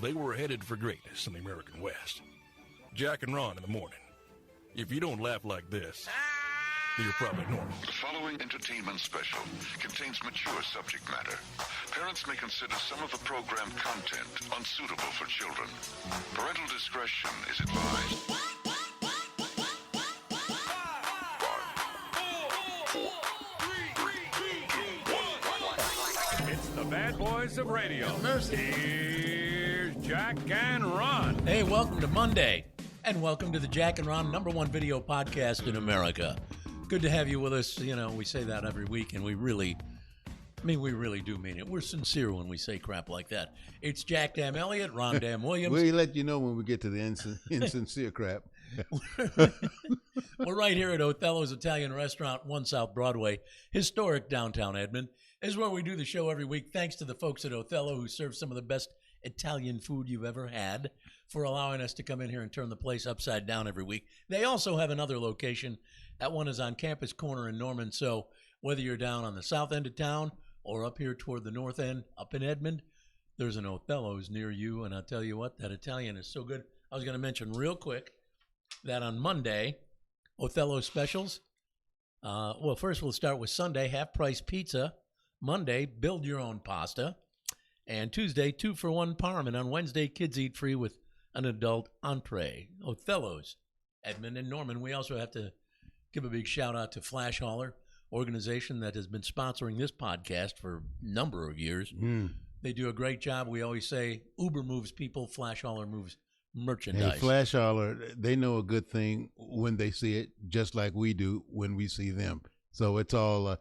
They were headed for greatness in the American West. Jack and Ron in the morning. If you don't laugh like this, you're probably normal. The following entertainment special contains mature subject matter. Parents may consider some of the program content unsuitable for children. Parental discretion is advised. It's the bad boys of radio. Here's Jack and Ron. Hey, welcome to Monday, and welcome to the Jack and Ron #1 video podcast in America. Good to have you with us. You know, we say that every week, and we really do mean it. We're sincere when we say crap like that. It's Jack Dam Elliott, Ron Dam Williams. We'll let you know when we get to the insincere crap. We're right here at Othello's Italian Restaurant, 1 South Broadway, historic downtown Edmond. This is where we do the show every week. Thanks to the folks at Othello who serve some of the best Italian food you've ever had, for allowing us to come in here and turn the place upside down every week. They also have another location. That one is on Campus Corner in Norman. So whether you're down on the south end of town or up here toward the north end, up in Edmond, there's an Othello's near you. And I'll tell you what, that Italian is so good. I was going to mention real quick that on Monday, Othello specials. Well, first we'll start with Sunday, half-price pizza. Monday, build your own pasta. And Tuesday, 2-for-1 parm. And on Wednesday, kids eat free with an adult entree. Othello's, Edmond and Norman. We also have to give a big shout out to Flash Hauler, organization that has been sponsoring this podcast for a number of years. They do a great job. We always say Uber moves people, Flash Hauler moves merchandise. Hey, Flash Hauler, they know a good thing when they see it, just like we do when we see them. So it's all,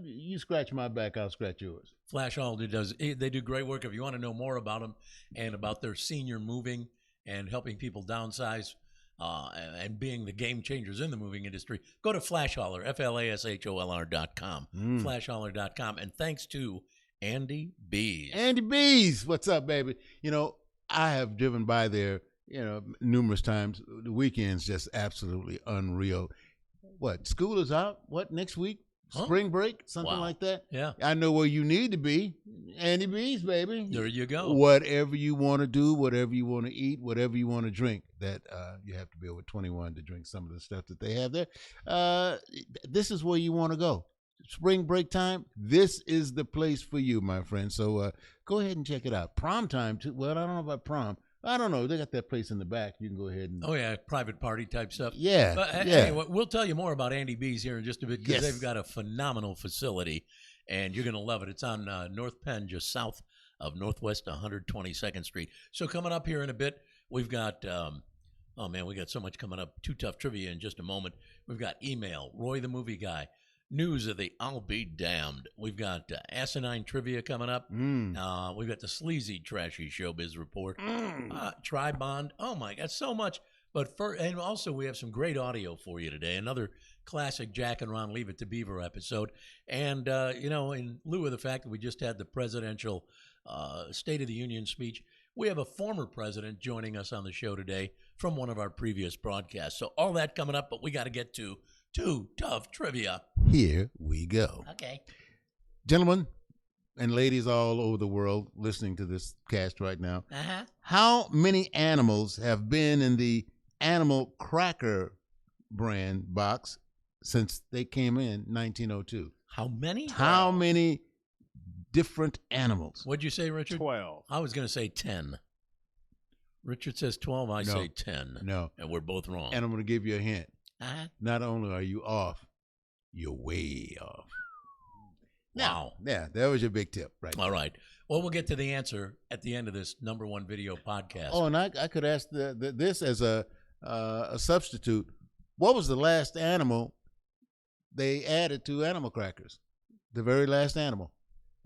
you scratch my back, I'll scratch yours. Flash Hauler they do great work. If you want to know more about them and about their senior moving and helping people downsize and being the game changers in the moving industry, go to Flash Hauler, FLASHOLR.com, flashhauler.com. And thanks to Andy Bees. Andy Bees, what's up, baby? You know, I have driven by there, numerous times. The weekend's just absolutely unreal. What, school is out? What, next week? Spring break? Something like that? Yeah. I know where you need to be. Andy B's, baby. There you go. Whatever you want to do, whatever you want to eat, whatever you want to drink, that you have to be over 21 to drink some of the stuff that they have there. This is where you want to go. Spring break time, this is the place for you, my friend. So go ahead and check it out. Prom time, too. Well, I don't know about prom. I don't know. They got that place in the back. You can go ahead and... Oh, yeah, private party type stuff. Yeah, but, Hey, we'll tell you more about Andy B's here in just a bit, because they've got a phenomenal facility, and you're going to love it. It's on North Penn, just south of Northwest 122nd Street. So coming up here in a bit, we've got... we got so much coming up. Too Tough Trivia in just a moment. We've got email, Roy the Movie Guy. News of the I'll Be Damned. We've got asinine trivia coming up. We've got the sleazy, trashy showbiz report. Tri-Bond. Oh my God, so much. And also we have some great audio for you today. Another classic Jack and Ron Leave It to Beaver episode. And in lieu of the fact that we just had the presidential State of the Union speech, we have a former president joining us on the show today from one of our previous broadcasts. So all that coming up, but we got to get to Too Tough Trivia. Here we go. Okay. Gentlemen and ladies all over the world listening to this cast right now, how many animals have been in the Animal Cracker brand box since they came in 1902? How many? How many different animals? What'd you say, Richard? 12. I was going to say 10. Richard says 12. I say 10. No. And we're both wrong. And I'm going to give you a hint. Not only are you off, you're way off. Wow. Yeah, that was your big tip, right? All right. Well, we'll get to the answer at the end of this #1 video podcast. Oh, and I could ask this as a substitute. What was the last animal they added to Animal Crackers? The very last animal.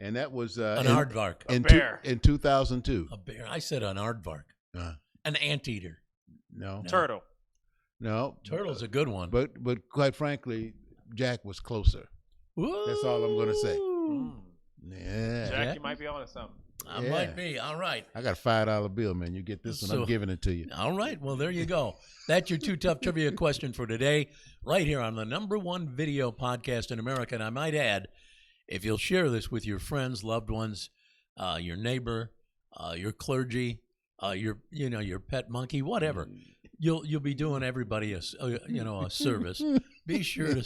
And that was... an aardvark. A bear. In 2002. A bear. I said an aardvark. An anteater. No. Turtle. No. Turtle's a good one. But quite frankly, Jack was closer. Ooh. That's all I'm going to say. Yeah. Jack, you might be on to something. I might be. All right. I got a $5 bill, man. You get this one. I'm giving it to you. All right. Well, there you go. That's your Too Tough Trivia question for today, right here on the #1 video podcast in America. And I might add, if you'll share this with your friends, loved ones, your neighbor, your clergy, your pet monkey, whatever. You'll be doing everybody a service. Be sure to.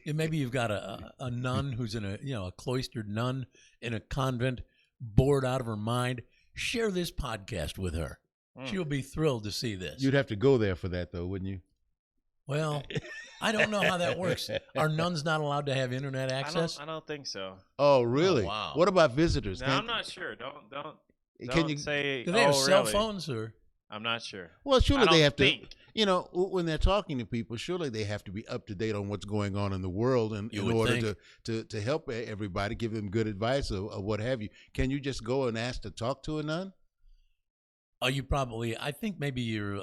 Maybe you've got a nun who's in a cloistered nun in a convent, bored out of her mind. Share this podcast with her. She'll be thrilled to see this. You'd have to go there for that, though, wouldn't you? Well, I don't know how that works. Are nuns not allowed to have internet access? I don't think so. Oh, really? Oh, wow. What about visitors? No, I'm not sure. Don't say. Do they have cell really? phones or? I'm not sure. Well, surely they have think. to. When they're talking to people, surely they have to be up to date on what's going on in the world, and in order to help everybody, give them good advice or what have you. Can you just go and ask to talk to a nun? Oh, I think maybe you're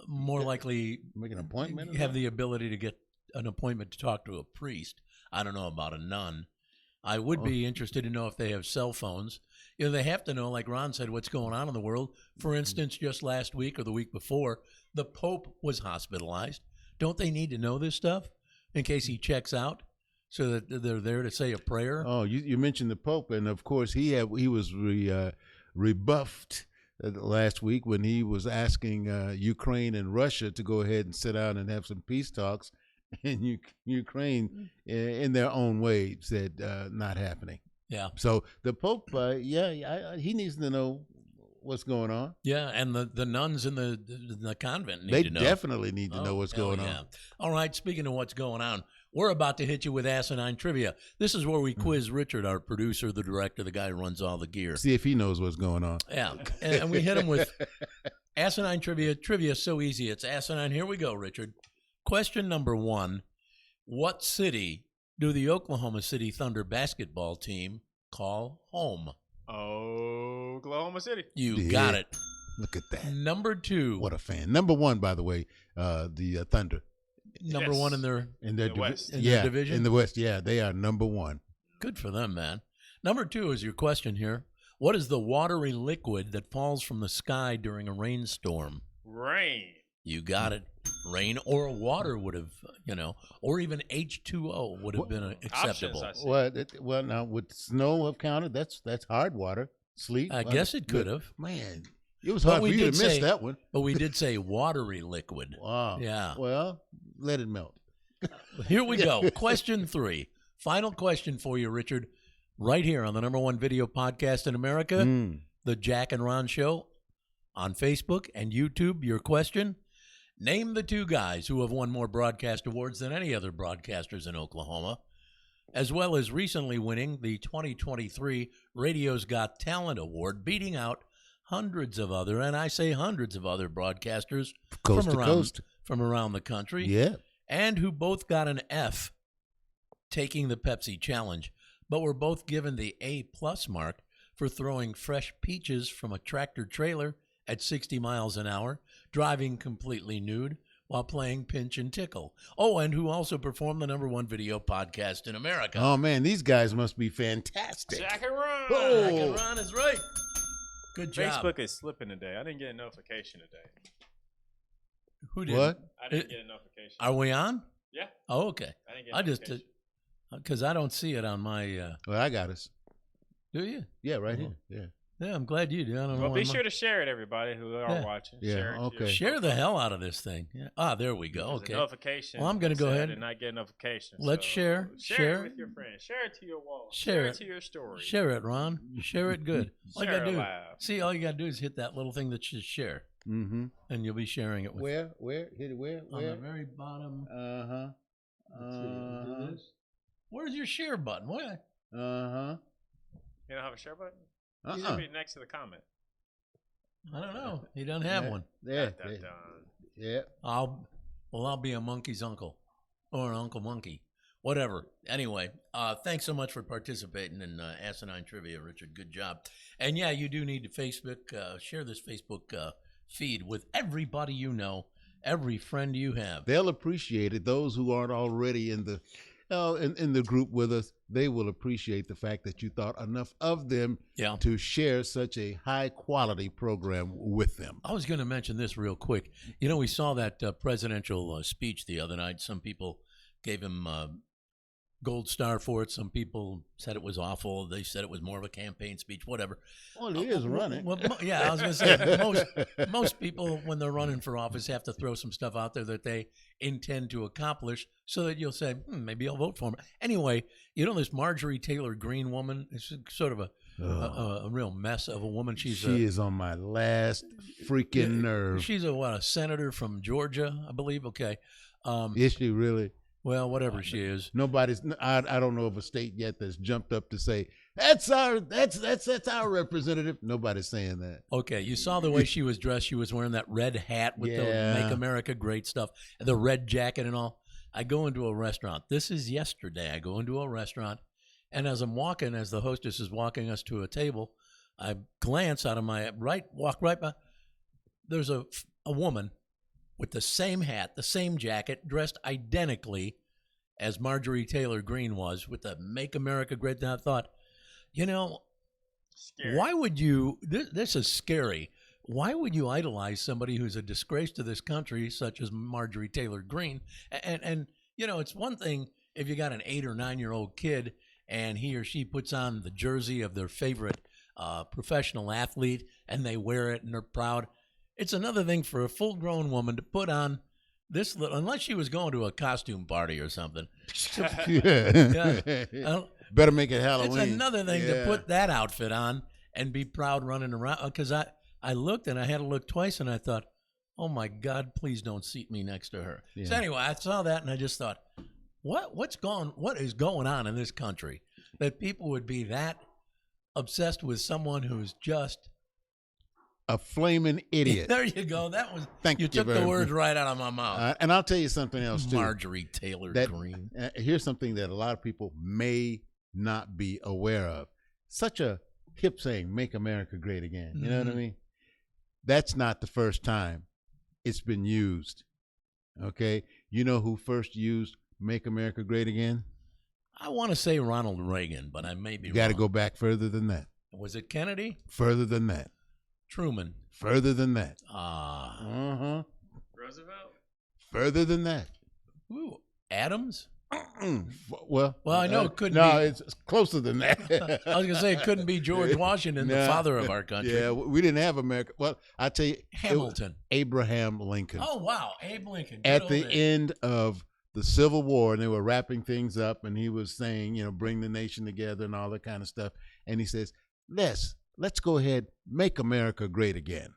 more likely make an appointment. You have the ability to get an appointment to talk to a priest. I don't know about a nun. I would be interested to know if they have cell phones. They have to know, like Ron said, what's going on in the world. For instance, just last week or the week before, the Pope was hospitalized. Don't they need to know this stuff in case he checks out so that they're there to say a prayer? Oh, you mentioned the Pope, and of course he was rebuffed last week when he was asking Ukraine and Russia to go ahead and sit down and have some peace talks, and Ukraine, in their own way, said not happening. Yeah. So the Pope, he needs to know what's going on. Yeah, and the nuns in the convent need to know. They definitely need to know what's going on. All right, speaking of what's going on, we're about to hit you with Asinine Trivia. This is where we quiz Richard, our producer, the director, the guy who runs all the gear. See if he knows what's going on. Yeah, and we hit him with Asinine Trivia. Trivia is so easy. It's asinine. Here we go, Richard. Question number 1. What city do the Oklahoma City Thunder basketball team call home? Oklahoma City. You got it. Look at that. Number 2. What a fan. Number 1, by the way, the Thunder. Number 1 in their West. their division? In the West, yeah. They are number 1. Good for them, man. Number 2 is your question here. What is the watery liquid that falls from the sky during a rainstorm? Rain. You got it. Rain or water would have, or even H2O would have been acceptable. Well, now would snow have counted? That's hard water. Sleet. I guess it could have. Man, it was hard for you to miss that one. But we did say watery liquid. Wow. Yeah. Well, let it melt. Here we go. Question 3. Final question for you, Richard. Right here on the #1 video podcast in America, The Jack and Ron Show, on Facebook and YouTube. Your question: name the 2 guys who have won more broadcast awards than any other broadcasters in Oklahoma, as well as recently winning the 2023 Radio's Got Talent Award, beating out hundreds of other, and I say hundreds of other broadcasters Coast to coast from around the country. Yeah. And who both got an F taking the Pepsi Challenge, but were both given the A+ mark for throwing fresh peaches from a tractor trailer at 60 miles an hour, driving completely nude while playing Pinch and Tickle. Oh, and who also performed the #1 video podcast in America. Oh, man, these guys must be fantastic. Jack and Ron. Jack and Ron is right. Good job. Facebook is slipping today. I didn't get a notification today. Who did? What? I didn't get a notification. Are we on? Yeah. Oh, okay. I didn't get a notification. Because I don't see it on my. Well, I got us. Do you? Yeah, right here. Yeah. Yeah, I'm glad you do. I don't know. Well, be sure to share it, everybody who are watching. Yeah, Share it. okay. Share the hell out of this thing. Yeah. Ah, there we go. There's Okay. a notification. Well, I'm going to go ahead and not get a notification. Let's share. Share it with your friends. Share it to your wall. Share it to your story. Share it, Ron. Share it good. All you Share gotta it do. loud. See, all you got to do is hit that little thing that says share, Mm-hmm. and you'll be sharing it with. Where? Hit it where? On the very bottom. Uh-huh. Let's see. Do this. Where's your share button? Where? Uh-huh. You don't have a share button? It Uh-uh. should be next to the comment. I don't know. He doesn't have one. There. Dun, dun, there. dun. Yeah. I'll be a monkey's uncle, or an Uncle Monkey, whatever. Anyway, thanks so much for participating in Asinine Trivia, Richard. Good job. And yeah, you do need to Facebook share this Facebook feed with everybody you know, every friend you have. They'll appreciate it. Those who aren't already in the in the group with us, they will appreciate the fact that you thought enough of them to share such a high quality program with them. I was going to mention this real quick. You know, we saw that presidential speech the other night. Some people gave him gold star for it. Some people said it was awful. They said it was more of a campaign speech, whatever. Well, he is running. Well, yeah, I was going to say, most people, when they're running for office, have to throw some stuff out there that they intend to accomplish so that you'll say, maybe I'll vote for him. Anyway, this Marjorie Taylor Greene woman is sort of a real mess of a woman. She is on my last freaking nerve. She's a senator from Georgia, I believe. Okay. Is she really? Well, whatever she is. I don't know of a state yet that's jumped up to say, that's our representative. Nobody's saying that. Okay, you saw the way she was dressed. She was wearing that red hat with the Make America Great stuff, the red jacket and all. I go into a restaurant. This is yesterday. I go into a restaurant, and as I'm walking, as the hostess is walking us to a table, I glance out of my walk right by. There's a woman with the same hat, the same jacket, dressed identically as Marjorie Taylor Greene was, with the Make America Great. And I thought, Scary. why would you, this is scary. Why would you idolize somebody who's a disgrace to this country, such as Marjorie Taylor Greene? And it's one thing if you got an 8 or 9-year-old kid and he or she puts on the jersey of their favorite professional athlete and they wear it and they're proud. It's another thing for a full-grown woman to put on this little, unless she was going to a costume party or something. Better make it Halloween. It's another thing to put that outfit on and be proud running around. Because I looked and I had to look twice and I thought, oh my God, please don't seat me next to her. Yeah. So anyway, I saw that and I just thought, what is going on in this country that people would be that obsessed with someone who's just a flaming idiot. There you go. You took the words right out of my mouth. And I'll tell you something else too. Marjorie Taylor Greene. Here's something that a lot of people may not be aware of. Such a hip saying, "Make America Great Again." You know what I mean? That's not the first time it's been used. Okay, you know who first used "Make America Great Again"? I want to say Ronald Reagan, but I may be wrong. You got to go back further than that. Was it Kennedy? Further than that. Truman. Further than that. Roosevelt. Further than that. Ooh, Adams. Well, I know it couldn't. No, it's closer than that. I was gonna say it couldn't be George Washington, the father of our country. Yeah, we didn't have America. Well, I tell you, Hamilton, Abraham Lincoln. Oh wow, Abe Lincoln. At the end of the Civil War, and they were wrapping things up, and he was saying, bring the nation together and all that kind of stuff. And he says, Let's go ahead, make America great again.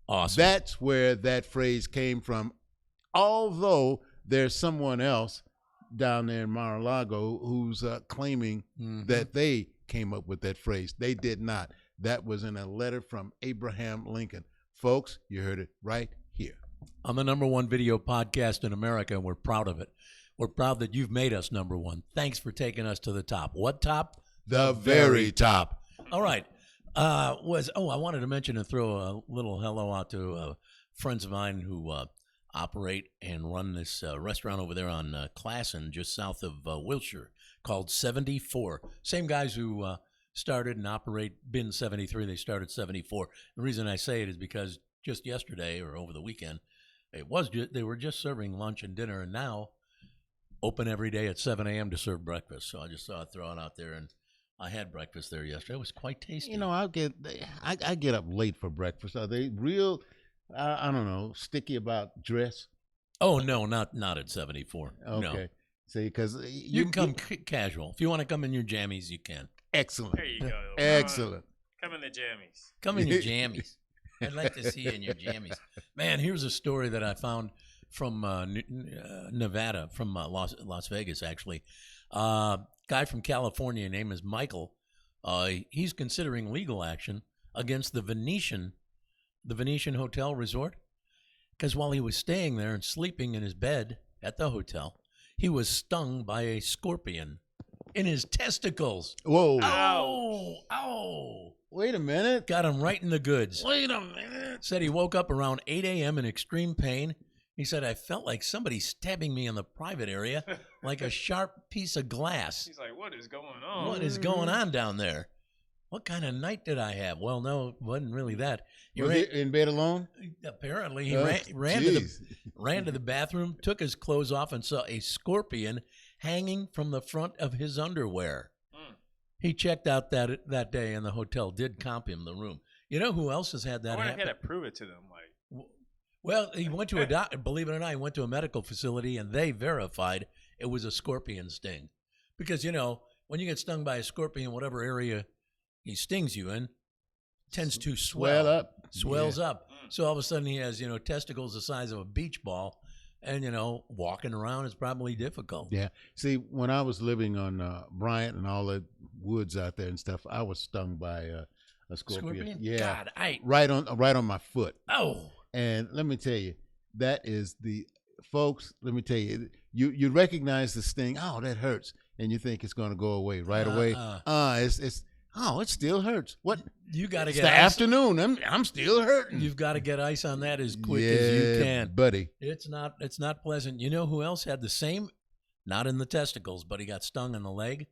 Awesome. That's where that phrase came from. Although there's someone else down there in Mar-a-Lago who's claiming that they came up with that phrase. They did not. That was in a letter from Abraham Lincoln. Folks, you heard it right here. On the #1 video podcast in America, and we're proud of it. We're proud that you've made us #1. Thanks for taking us to the top. What top? The very top. All right. I wanted to mention and throw a little hello out to friends of mine who operate and run this restaurant over there on Classen, just south of Wilshire, called 74. Same guys who started and operate Bin 73. They started 74. The reason I say it is because just yesterday or over the weekend, they were just serving lunch and dinner, and now open every day at 7 a.m. to serve breakfast. So I just thought I'd throw it out there, and I had breakfast there yesterday. It was quite tasty. I get up late for breakfast. Are they real, I don't know, sticky about dress? Oh, no, not at 74. Okay. No. See, because you can come casual. If you want to come in your jammies, you can. Excellent. There you go. Excellent. Come in the jammies. Come in your jammies. I'd like to see you in your jammies. Man, here's a story that I found from Nevada, from Las Vegas, actually. Guy from California, name is Michael. He's considering legal action against the Venetian Hotel Resort, because while he was staying there and sleeping in his bed at the hotel, he was stung by a scorpion in his testicles. Whoa! Ow! Wait a minute. Got him right in the goods. Wait a minute. Said he woke up around 8 a.m. in extreme pain. He said, I felt like somebody stabbing me in the private area like a sharp piece of glass. He's like, what is going on? What is going on down there? What kind of night did I have? Well, no, it wasn't really that. Was he in bed alone? Apparently, he ran to the bathroom, took his clothes off, and saw a scorpion hanging from the front of his underwear. Mm. He checked out that day, and the hotel did comp him the room. You know who else has had that I wonder if happen? he had to prove it to them. Like, Well, he went to a doctor. Believe it or not, he went to a medical facility, and they verified it was a scorpion sting. Because, you know, when you get stung by a scorpion, whatever area he stings you in, tends to swells up. So all of a sudden he has, you know, testicles the size of a beach ball, and, you know, walking around is probably difficult. Yeah. See, when I was living on Bryant and all the woods out there and stuff, I was stung by a scorpion. Yeah. God, right on my foot. Oh. And let me tell you, that is folks, let me tell you, you recognize the sting. Oh, that hurts. And you think it's going to go away right away. It still hurts. What? You got to It's get the ice. afternoon. I'm still hurting. You've got to get ice on that as quick as you can. buddy. It's not pleasant. You know who else had the same? Not in the testicles, but he got stung in the leg.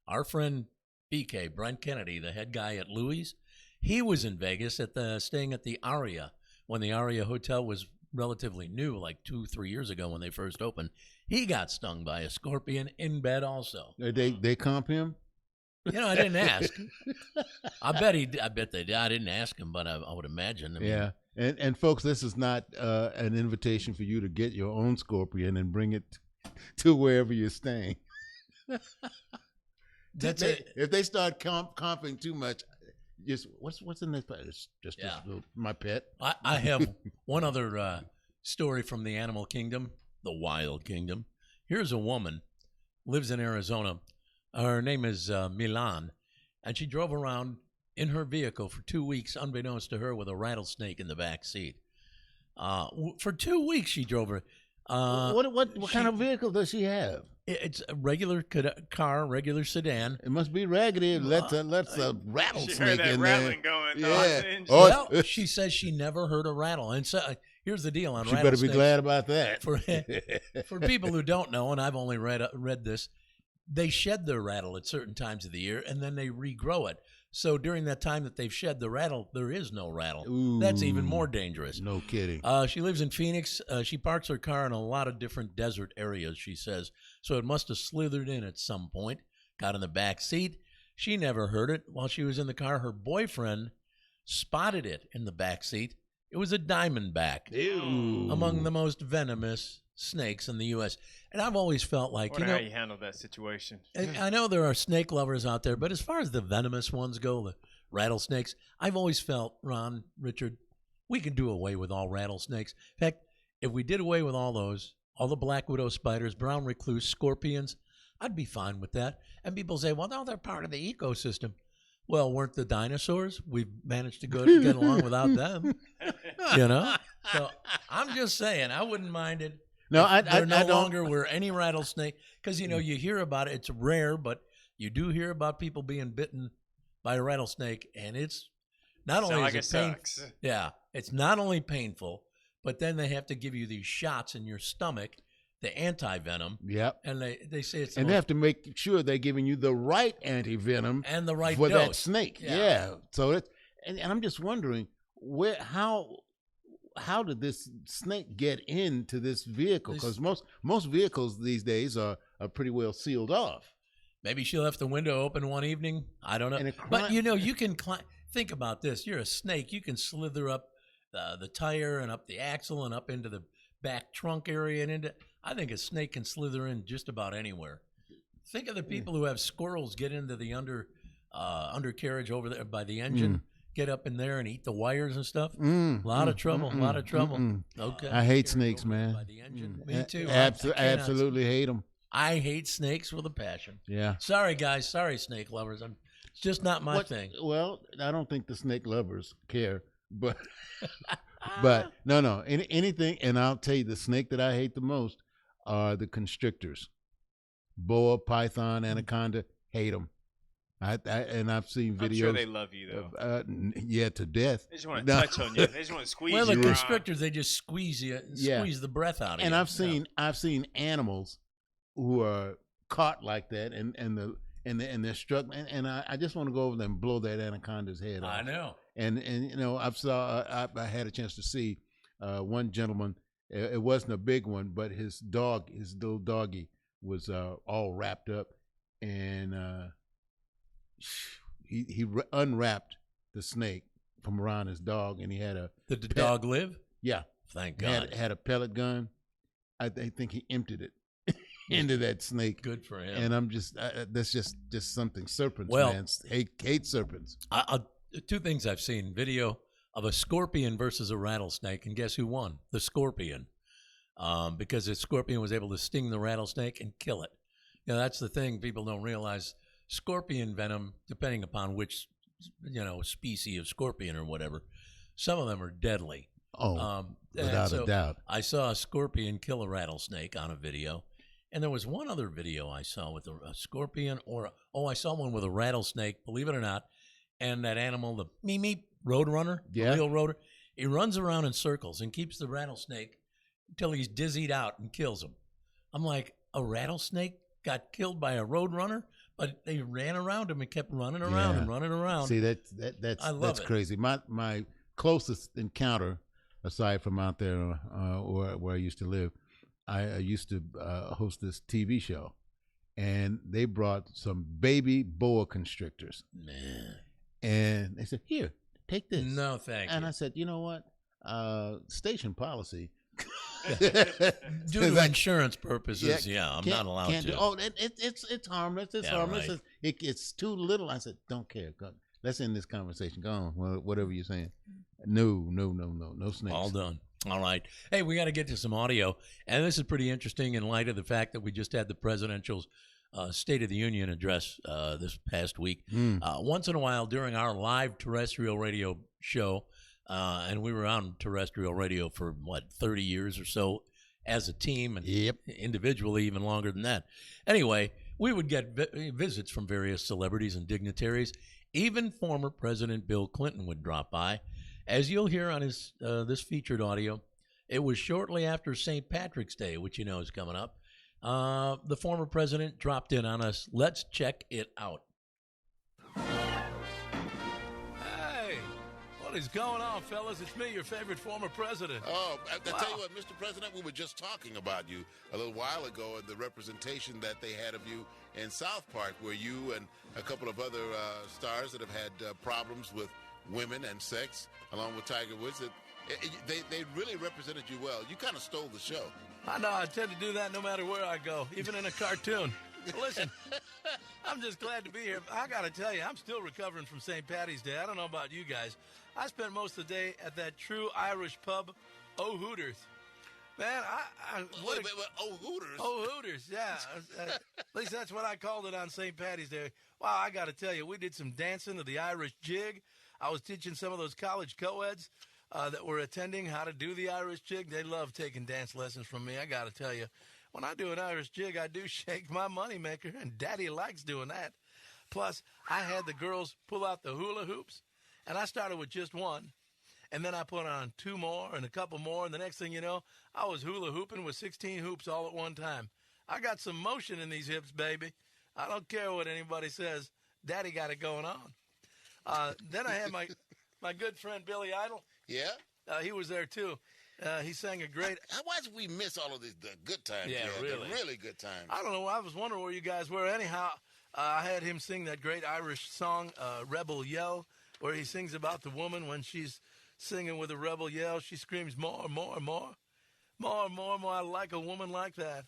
Our friend BK, Brent Kennedy, the head guy at Louis, he was in Vegas staying at the Aria when the Aria Hotel was relatively new, like 2-3 years ago when they first opened. He got stung by a scorpion in bed also. They comp him? You know, I didn't ask. I bet they did. I didn't ask him, but I would imagine. I mean, Yeah. And folks, this is not an invitation for you to get your own scorpion and bring it to wherever you're staying. That's it. If they start comping too much, just what's in this? It's just my pet. I have one other story from the animal kingdom, the wild kingdom. Here's a woman, lives in Arizona. Her name is Milan, and she drove around in her vehicle for 2 weeks, unbeknownst to her, with a rattlesnake in the back seat. For 2 weeks, she drove her. What kind of vehicle does she have? It's a regular car, regular sedan. It must be raggedy. Let's a she rattlesnake heard that in rattling there. going. Yeah. Well, she says she never heard a rattle. And so here's the deal on She better rattlesnakes. be glad about that. For people who don't know, and I've only read this, they shed their rattle at certain times of the year, and then they regrow it. So during that time that they've shed the rattle, there is no rattle. Ooh, that's even more dangerous. No kidding. She lives in Phoenix. She parks her car in a lot of different desert areas, she says. So it must have slithered in at some point, got in the back seat. She never heard it. While she was in the car, her boyfriend spotted it in the back seat. It was a diamondback, Ew. among the most venomous snakes in the U.S. And I've always felt like, Wonder how you handled that situation. I know there are snake lovers out there, but as far as the venomous ones go, the rattlesnakes, I've always felt, Ron, Richard, we can do away with all rattlesnakes. In fact, if we did away with all those, all the black widow spiders, brown recluse, scorpions, I'd be fine with that. And people say, well, no, they're part of the ecosystem. Well, weren't the dinosaurs? We've managed to get along without them, you know? So I'm just saying, I wouldn't mind it. No, There no longer were any rattlesnake, because, you know, you hear about it. It's rare, but you do hear about people being bitten by a rattlesnake, and it's not only like is it it painful. sucks. Yeah, it's not only painful, but then they have to give you these shots in your stomach, the anti-venom. Yep. And they say it's And they have to make sure they're giving you the right anti-venom and the right for dose. that snake. Yeah. So it's and I'm just wondering how did this snake get into this vehicle? Because most vehicles these days are pretty well sealed off. Maybe she left the window open one evening. I don't know. But, you know, you can think about this. You're a snake. You can slither up the tire and up the axle and up into the back trunk area and into. I think a snake can slither in just about anywhere. Think of the people who have squirrels get into the undercarriage over there by the engine. Get up in there and eat the wires and stuff. A lot of trouble. Okay. I hate snakes, man. By the engine. Me too. Absolutely hate them. I hate snakes with a passion. Yeah. Sorry, guys. Sorry, snake lovers. It's just not my thing. Well, I don't think the snake lovers care, but but no. Anything, and I'll tell you, the snake that I hate the most are the constrictors. Boa, python, anaconda. Hate them. I've seen videos. I'm sure they love you though. Yeah, to death. They just want to touch on you. They just want to squeeze you. Well, the around. constrictors, they just squeeze you, squeeze the breath out of you. And I've seen animals who are caught like that, and they're struck, and I just want to go over there and blow that anaconda's head off. I know. And you know, I had a chance to see one gentleman. It wasn't a big one, but his little doggy was all wrapped up, and he unwrapped the snake from around his dog, and he had a Did the dog live? Yeah, Thank God. had a pellet gun. I think he emptied it into that snake. Good for him. And I'm just that's just something. Serpents, Well, man. Hate serpents. Two things I've seen: video of a scorpion versus a rattlesnake, and guess who won? The scorpion, because the scorpion was able to sting the rattlesnake and kill it. You know, that's the thing people don't realize. Scorpion venom, depending upon which species of scorpion or whatever, some of them are deadly. Without a doubt. I saw a scorpion kill a rattlesnake on a video, and there was one other video I saw with a scorpion, I saw one with a rattlesnake, believe it or not, and that animal, the meep roadrunner, the real roader, he runs around in circles and keeps the rattlesnake until he's dizzied out and kills him. I'm like, a rattlesnake got killed by a roadrunner, but they ran around him and kept running around and running around. See, that's crazy. My closest encounter, aside from out there where I used to live, I used to host this TV show, and they brought some baby boa constrictors. Man. And they said, "Here, take this." No, thank you. And I said, "You know what? Station policy." Due to insurance purposes, I'm not allowed to. It's harmless. It's harmless. Right. It's too little. I said, "Don't care. Go. Let's end this conversation. Go on. Whatever you're saying." No snakes. All done. All right. Hey, we got to get to some audio, and this is pretty interesting in light of the fact that we just had the presidential State of the Union address this past week. Once in a while during our live terrestrial radio show, and we were on terrestrial radio for 30 years or so as a team, and individually even longer than that. Anyway, we would get visits from various celebrities and dignitaries. Even former President Bill Clinton would drop by. As you'll hear on his this featured audio, it was shortly after St. Patrick's Day, which is coming up. The former president dropped in on us. Let's check it out. Hey, what is going on, fellas? It's me, your favorite former president. Oh, I tell you what, Mr. President, we were just talking about you a little while ago and the representation that they had of you in South Park, where you and a couple of other stars that have had problems with women and sex, along with Tiger Woods, they really represented you well. You kind of stole the show. I know. I tend to do that no matter where I go, even in a cartoon. Listen, I'm just glad to be here. I got to tell you, I'm still recovering from St. Patty's Day. I don't know about you guys. I spent most of the day at that true Irish pub, Oh Hooters. Man, Wait, Oh Hooters? Oh Hooters, yeah. At least that's what I called it on St. Patty's Day. Wow, I got to tell you, we did some dancing to the Irish jig. I was teaching some of those college co-eds that were attending how to do the Irish jig. They love taking dance lessons from me. I got to tell you, when I do an Irish jig, I do shake my moneymaker, and Daddy likes doing that. Plus, I had the girls pull out the hula hoops, and I started with just one. And then I put on two more and a couple more, and the next thing you know, I was hula hooping with 16 hoops all at one time. I got some motion in these hips, baby. I don't care what anybody says. Daddy got it going on. Then I had my good friend Billy Idol. Yeah? He was there, too. He sang a great... Why did we miss all of the good times? Yeah, really. The really good times. I don't know. I was wondering where you guys were. Anyhow, I had him sing that great Irish song, Rebel Yell, where he sings about the woman when she's singing with a rebel yell. She screams, more, more, more. More, more, more. I like a woman like that.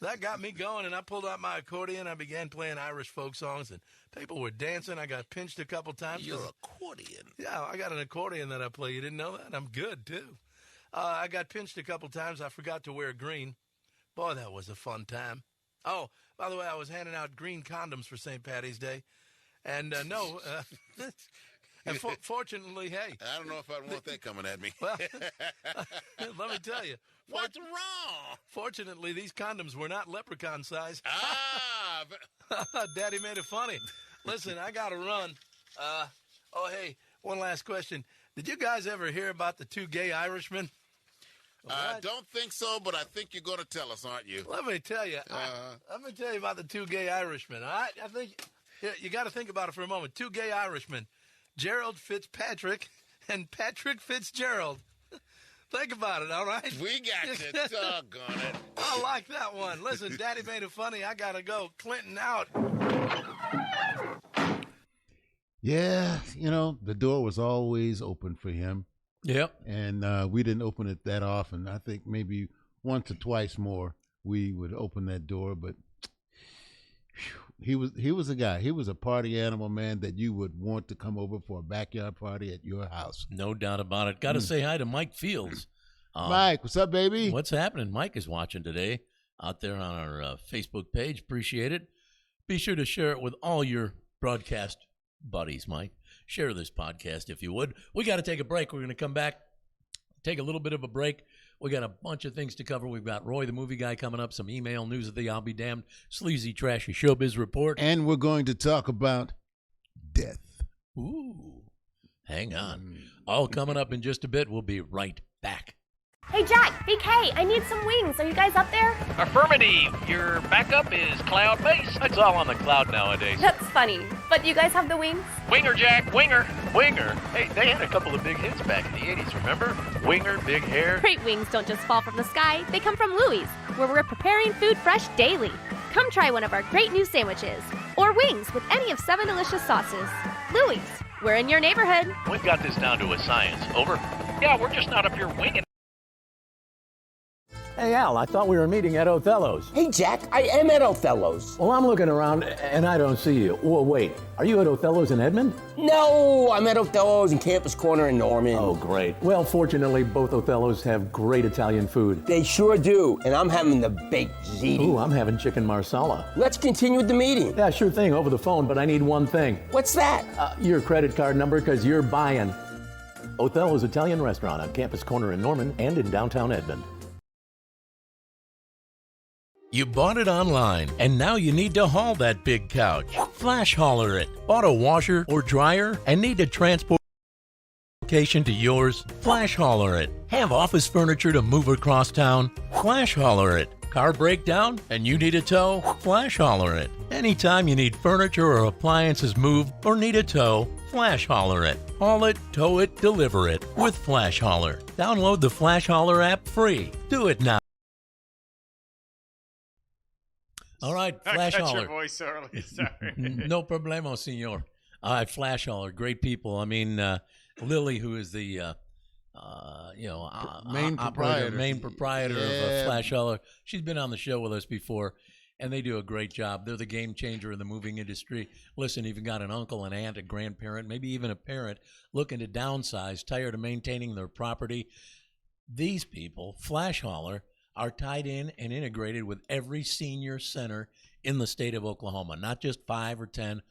That got me going, and I pulled out my accordion. I began playing Irish folk songs, and people were dancing. I got pinched a couple times. Your accordion? Yeah, I got an accordion that I play. You didn't know that? I'm good, too. I got pinched a couple times. I forgot to wear green. Boy, that was a fun time. Oh, by the way, I was handing out green condoms for St. Patty's Day. And and fortunately, hey. I don't know if I'd want that coming at me. Well, let me tell you. What's wrong? Fortunately, these condoms were not leprechaun size. Ah! Daddy made it funny. Listen, I got to run. Hey, one last question. Did you guys ever hear about the two gay Irishmen? I don't think so, but I think you're going to tell us, aren't you? Let me tell you. Let me tell you about the two gay Irishmen. All right? I think you got to think about it for a moment. Two gay Irishmen, Gerald Fitzpatrick and Patrick Fitzgerald. Think about it, all right? We got you. Doggone it. I like that one. Listen, Daddy made it funny. I got to go. Clinton out. Yeah, the door was always open for him. Yep. And we didn't open it that often. I think maybe once or twice more we would open that door, but he was a guy. He was a party animal, man, that you would want to come over for a backyard party at your house. No doubt about it. Got to say hi to Mike Fields. Mike, what's up, baby? What's happening? Mike is watching today out there on our Facebook page. Appreciate it. Be sure to share it with all your broadcast buddies, Mike. Share this podcast if you would. We got to take a break. We're going to come back, take a little bit of a break. We got a bunch of things to cover. We've got Roy the Movie Guy coming up, some email news of the I'll Be Damned, sleazy, trashy showbiz report. And we're going to talk about death. Ooh, hang on. All coming up in just a bit. We'll be right back. Hey, Jack, BK, I need some wings. Are you guys up there? Affirmative. Your backup is cloud-based. It's all on the cloud nowadays. That's funny. But you guys have the wings? Winger, Jack, winger. Winger. Hey, they had a couple of big hits back in the 80s, remember? Winger, big hair. Great wings don't just fall from the sky. They come from Louie's, where we're preparing food fresh daily. Come try one of our great new sandwiches. Or wings with any of 7 delicious sauces. Louie's, we're in your neighborhood. We've got this down to a science. Over? Yeah, we're just not up here winging. Hey, Al, I thought we were meeting at Othello's. Hey, Jack, I am at Othello's. Well, I'm looking around, and I don't see you. Whoa, wait, are you at Othello's in Edmond? No, I'm at Othello's in Campus Corner in Norman. Oh, great. Well, fortunately, both Othello's have great Italian food. They sure do, and I'm having the baked ziti. Ooh, I'm having chicken marsala. Let's continue with the meeting. Yeah, sure thing, over the phone, but I need one thing. What's that? Your credit card number, because you're buying. Othello's Italian Restaurant on Campus Corner in Norman and in downtown Edmond. You bought it online, and now you need to haul that big couch. Flash hauler it. Bought a washer or dryer and need to transport location to yours? Flash hauler it. Have office furniture to move across town? Flash hauler it. Car breakdown and you need a tow? Flash hauler it. Anytime you need furniture or appliances moved or need a tow, Flash hauler it. Haul it, tow it, deliver it with Flash hauler. Download the Flash hauler app free. Do it now. All right, Flash I got hauler. your voice early. Sorry. No problemo, senor. All right, Flash hauler, great people. I mean, Lily, who is the main proprietor of Flash hauler, she's been on the show with us before, and they do a great job. They're the game changer in the moving industry. Listen, you've got an uncle, an aunt, a grandparent, maybe even a parent looking to downsize, tired of maintaining their property. These people, Flash hauler, are tied in and integrated with every senior center in the state of Oklahoma, not just 5 or 10,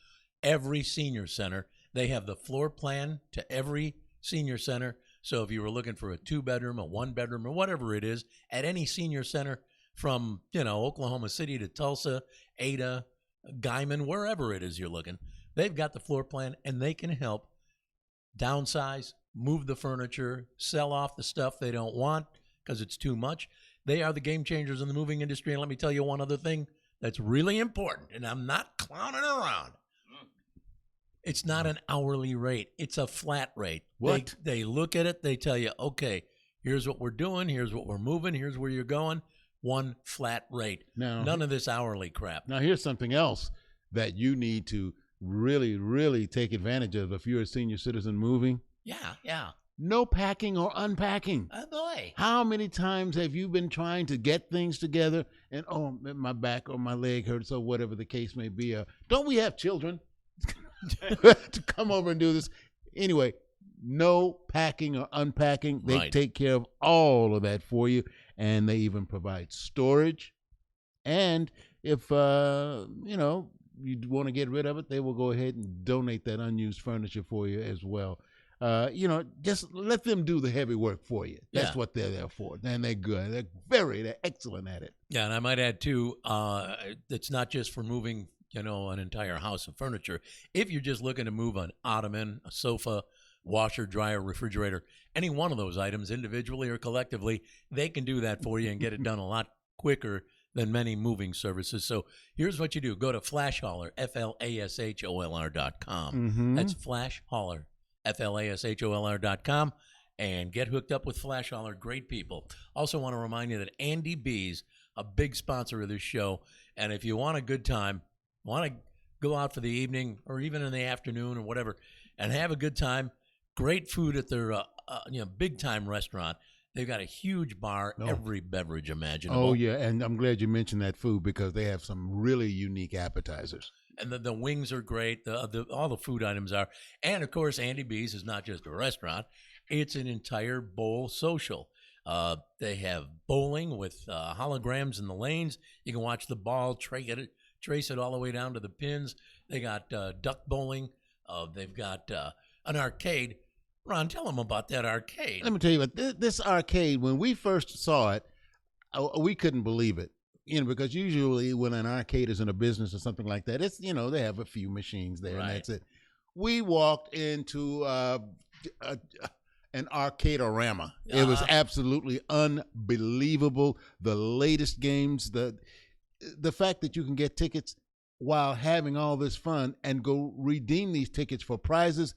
every senior center. They have the floor plan to every senior center. So if you were looking for a 2-bedroom, a 1-bedroom, or whatever it is, at any senior center from, Oklahoma City to Tulsa, Ada, Guyman, wherever it is you're looking, they've got the floor plan and they can help downsize, move the furniture, sell off the stuff they don't want because it's too much. They are the game changers in the moving industry. And let me tell you one other thing that's really important, and I'm not clowning around. It's not an hourly rate. It's a flat rate. What? They look at it. They tell you, okay, here's what we're doing. Here's what we're moving. Here's where you're going. One flat rate. Now, none of this hourly crap. Now, here's something else that you need to really, really take advantage of if you're a senior citizen moving. Yeah. No packing or unpacking. Oh, boy. How many times have you been trying to get things together and, oh, my back or my leg hurts or whatever the case may be? Don't we have children to come over and do this? Anyway, no packing or unpacking. They take care of all of that for you, and they even provide storage. And if, you want to get rid of it, they will go ahead and donate that unused furniture for you as well. Just let them do the heavy work for you. That's what they're there for. And they're good. They're excellent at it. Yeah, and I might add, too, it's not just for moving, an entire house of furniture. If you're just looking to move an ottoman, a sofa, washer, dryer, refrigerator, any one of those items individually or collectively, they can do that for you and get it done a lot quicker than many moving services. So here's what you do. Go to Flash Hauler, FLASHOLR.com. Mm-hmm. That's Flash Hauler, FLASHOLR.com, and get hooked up with Flash Holler. Great people. Also want to remind you that Andy B's a big sponsor of this show. And if you want a good time, want to go out for the evening or even in the afternoon or whatever and have a good time, great food at their big-time restaurant. They've got a huge bar, every beverage imaginable. Oh, yeah, and I'm glad you mentioned that food because they have some really unique appetizers. And the wings are great. All the food items are. And, of course, Andy B's is not just a restaurant. It's an entire bowl social. They have bowling with holograms in the lanes. You can watch the ball, trace it all the way down to the pins. They got duck bowling. They've got an arcade. Ron, tell them about that arcade. Let me tell you about this arcade. When we first saw it, we couldn't believe it. Because usually when an arcade is in a business or something like that, it's, they have a few machines there and that's it. We walked into an arcade-orama. It was absolutely unbelievable. The latest games, the fact that you can get tickets while having all this fun and go redeem these tickets for prizes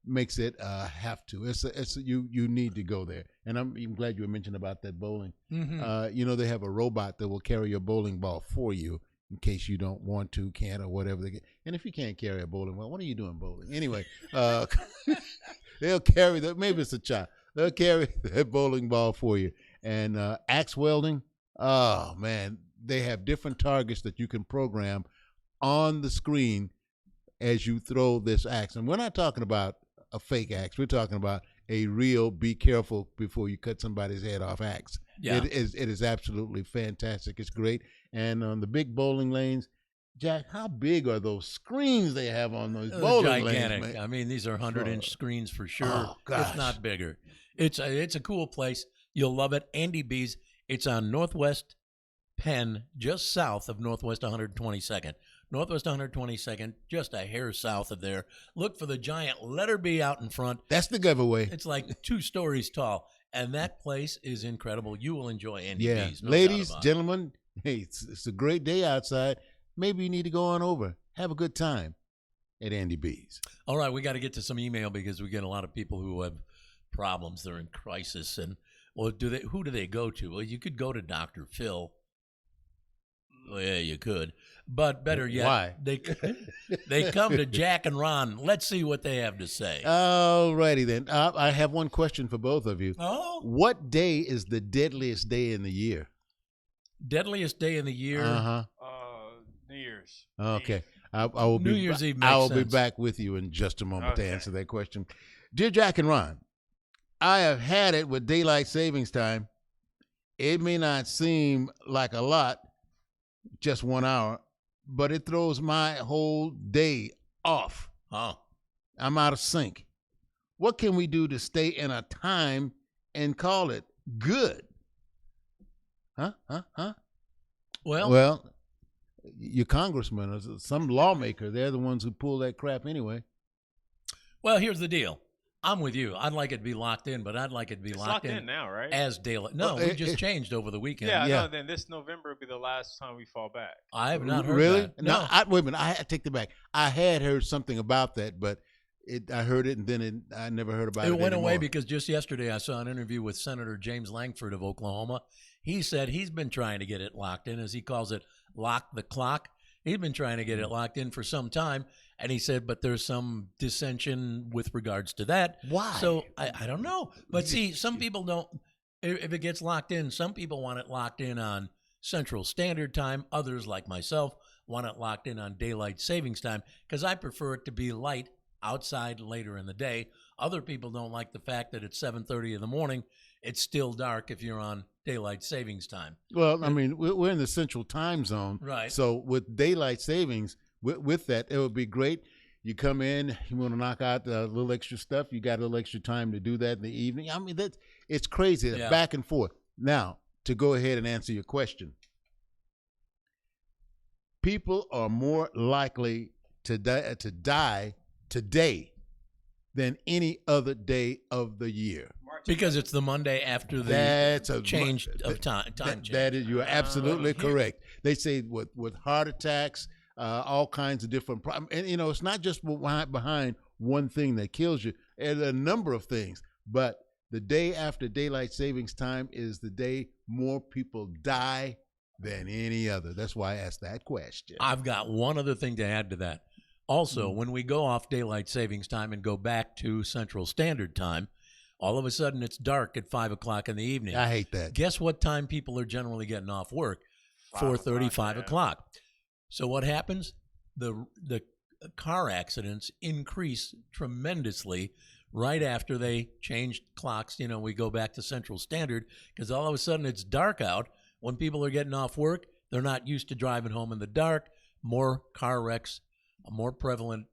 makes it have to. You need to go there. And I'm even glad you mentioned about that bowling. Mm-hmm. They have a robot that will carry your bowling ball for you in case you don't want to, can't, or whatever. And if you can't carry a bowling ball, what are you doing bowling? Anyway, they'll carry that. Maybe it's a child. They'll carry that bowling ball for you. And axe welding, oh, man, they have different targets that you can program on the screen as you throw this axe. And we're not talking about a fake axe. We're talking about a real be careful before you cut somebody's head off axe. Yeah. It is absolutely fantastic. It's great. And on the big bowling lanes, Jack, how big are those screens they have on those bowling gigantic lanes? Man? I mean, these are 100-inch screens for sure. Oh, gosh. If not bigger. It's a cool place. You'll love it. Andy B's. It's on Northwest Penn, just south of Northwest 122nd. Northwest 122nd, just a hair south of there. Look for the giant letter B out in front. That's the giveaway. It's like 2 stories tall, and that place is incredible. You will enjoy Andy B's. No Ladies, doubt about gentlemen, hey, it's a great day outside. Maybe you need to go on over. Have a good time at Andy B's. All right, we got to get to some email because we get a lot of people who have problems. They're in crisis, and who do they go to? Well, you could go to Dr. Phil. Well, yeah, you could. But better yet, why? They come to Jack and Ron. Let's see what they have to say. All righty then. I have one question for both of you. Oh? What day is the deadliest day in the year? Deadliest day in the year? New Year's. Okay. I will New be Year's Eve I will makes be sense. back with you in just a moment to answer that question. Dear Jack and Ron, I have had it with daylight savings time. It may not seem like a lot, just 1 hour, but it throws my whole day off. Oh. I'm out of sync. What can we do to stay in a time and call it good? Huh? Well, your congressman or some lawmaker, they're the ones who pull that crap anyway. Well, here's the deal. I'm with you. I'd like it to be locked in, but I'd like it to be It's locked in now, right? as daylight. No, we just changed over the weekend. Yeah, no, then this November will be the last time we fall back. I have not heard really? that. No, wait a minute. I take that back. I had heard something about that, but I heard it and then I never heard about it. It went anymore. away because just yesterday I saw an interview with Senator James Langford of Oklahoma. He said he's been trying to get it locked in, as he calls it, lock the clock. He's been trying to get it locked in for some time, and he said, but there's some dissension with regards to that. Why? So I don't know. But see, some people don't, if it gets locked in, some people want it locked in on Central Standard Time. Others, like myself, want it locked in on Daylight Savings Time because I prefer it to be light outside later in the day. Other people don't like the fact that it's 7:30 in the morning. It's still dark if you're on Daylight Savings Time. Well, I mean, we're in the Central Time Zone. Right. So with daylight savings, with that, it would be great. You come in, you want to knock out a little extra stuff. You got a little extra time to do that in the evening. I mean, it's crazy, Yeah. back and forth. Now, to go ahead and answer your question, people are more likely to die today than any other day of the year. Because it's the Monday after the change of time change. That is, you are absolutely correct. They say with heart attacks, all kinds of different problems. And, it's not just behind one thing that kills you. There's a number of things. But the day after daylight savings time is the day more people die than any other. That's why I asked that question. I've got one other thing to add to that. Also, when we go off daylight savings time and go back to Central Standard Time, all of a sudden it's dark at 5 o'clock in the evening. I hate that. Guess what time people are generally getting off work? 4:30, 5 o'clock. So what happens? The car accidents increase tremendously right after they changed clocks. You know, we go back to Central Standard because all of a sudden it's dark out. When people are getting off work, they're not used to driving home in the dark. More car wrecks, more prevalent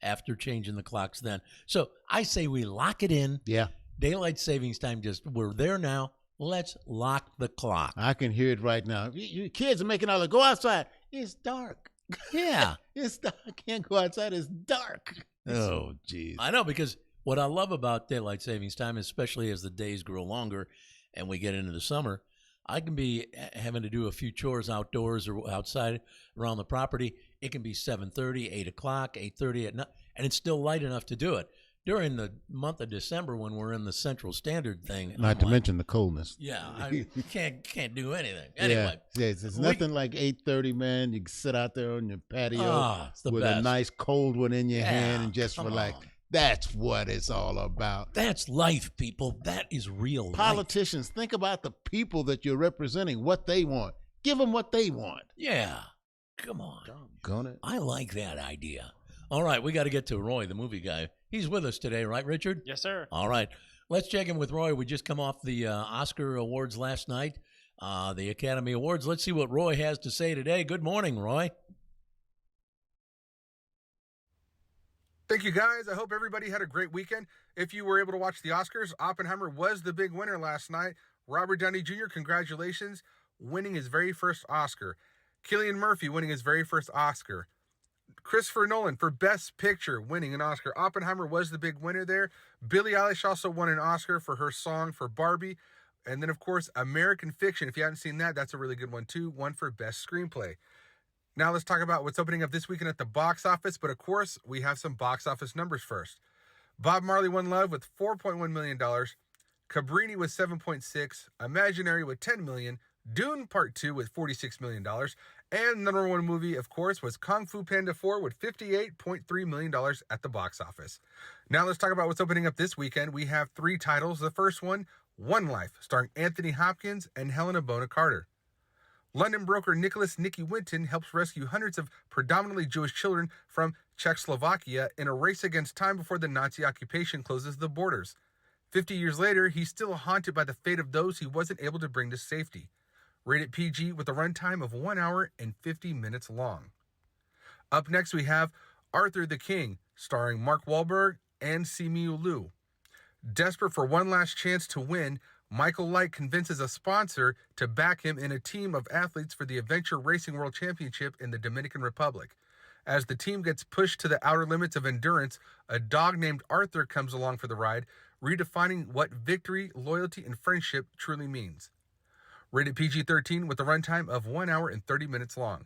after changing the clocks then. So I say we lock it in. Yeah. Daylight savings time, we're there now. Let's lock the clock. I can hear it right now. You kids are making all the go outside. It's dark. Yeah. It's dark. I can't go outside. It's dark. Oh, geez. I know, because what I love about daylight savings time, especially as the days grow longer and we get into the summer, I can be having to do a few chores outdoors or outside around the property. It can be 7:30, 8 o'clock, 8:30 at night, and it's still light enough to do it. During the month of December when we're in the Central Standard thing. Not to mention the coldness. Yeah, I can't do anything. Anyway. Yeah, it's nothing like 8:30, man. You can sit out there on your patio with a nice cold one in your hand and just relax. That's what it's all about. That's life, people. That is real life. Politicians, think about the people that you're representing, what they want. Give them what they want. Yeah. Come on. Doggone it. I like that idea. All right, we got to get to Roy, the movie guy. He's with us today, right, Richard? Yes, sir. All right. Let's check in with Roy. We just come off the Oscar Awards last night, the Academy Awards. Let's see what Roy has to say today. Good morning, Roy. Thank you, guys. I hope everybody had a great weekend. If you were able to watch the Oscars, Oppenheimer was the big winner last night. Robert Downey Jr., congratulations, winning his very first Oscar. Cillian Murphy winning his very first Oscar. Christopher Nolan for Best Picture winning an Oscar. Oppenheimer was the big winner there. Billie Eilish also won an Oscar for her song for Barbie. And then, of course, American Fiction. If you haven't seen that, that's a really good one, too. One for Best Screenplay. Now let's talk about what's opening up this weekend at the box office. But, of course, we have some box office numbers first. Bob Marley One Love with $4.1 million. Cabrini with $7.6. Imaginary with $10 million. Dune Part 2 with $46 million. And the number one movie, of course, was Kung Fu Panda 4 with $58.3 million at the box office. Now let's talk about what's opening up this weekend. We have 3 titles. The first one, One Life, starring Anthony Hopkins and Helena Bonham Carter. London broker Nicholas Nicky Winton helps rescue hundreds of predominantly Jewish children from Czechoslovakia in a race against time before the Nazi occupation closes the borders. 50 years later, he's still haunted by the fate of those he wasn't able to bring to safety. Rated PG with a runtime of 1 hour and 50 minutes long. Up next, we have Arthur the King, starring Mark Wahlberg and Simu Liu. Desperate for one last chance to win, Michael Light convinces a sponsor to back him in a team of athletes for the Adventure Racing World Championship in the Dominican Republic. As the team gets pushed to the outer limits of endurance, a dog named Arthur comes along for the ride, redefining what victory, loyalty, and friendship truly means. Rated PG-13 with a runtime of 1 hour and 30 minutes long.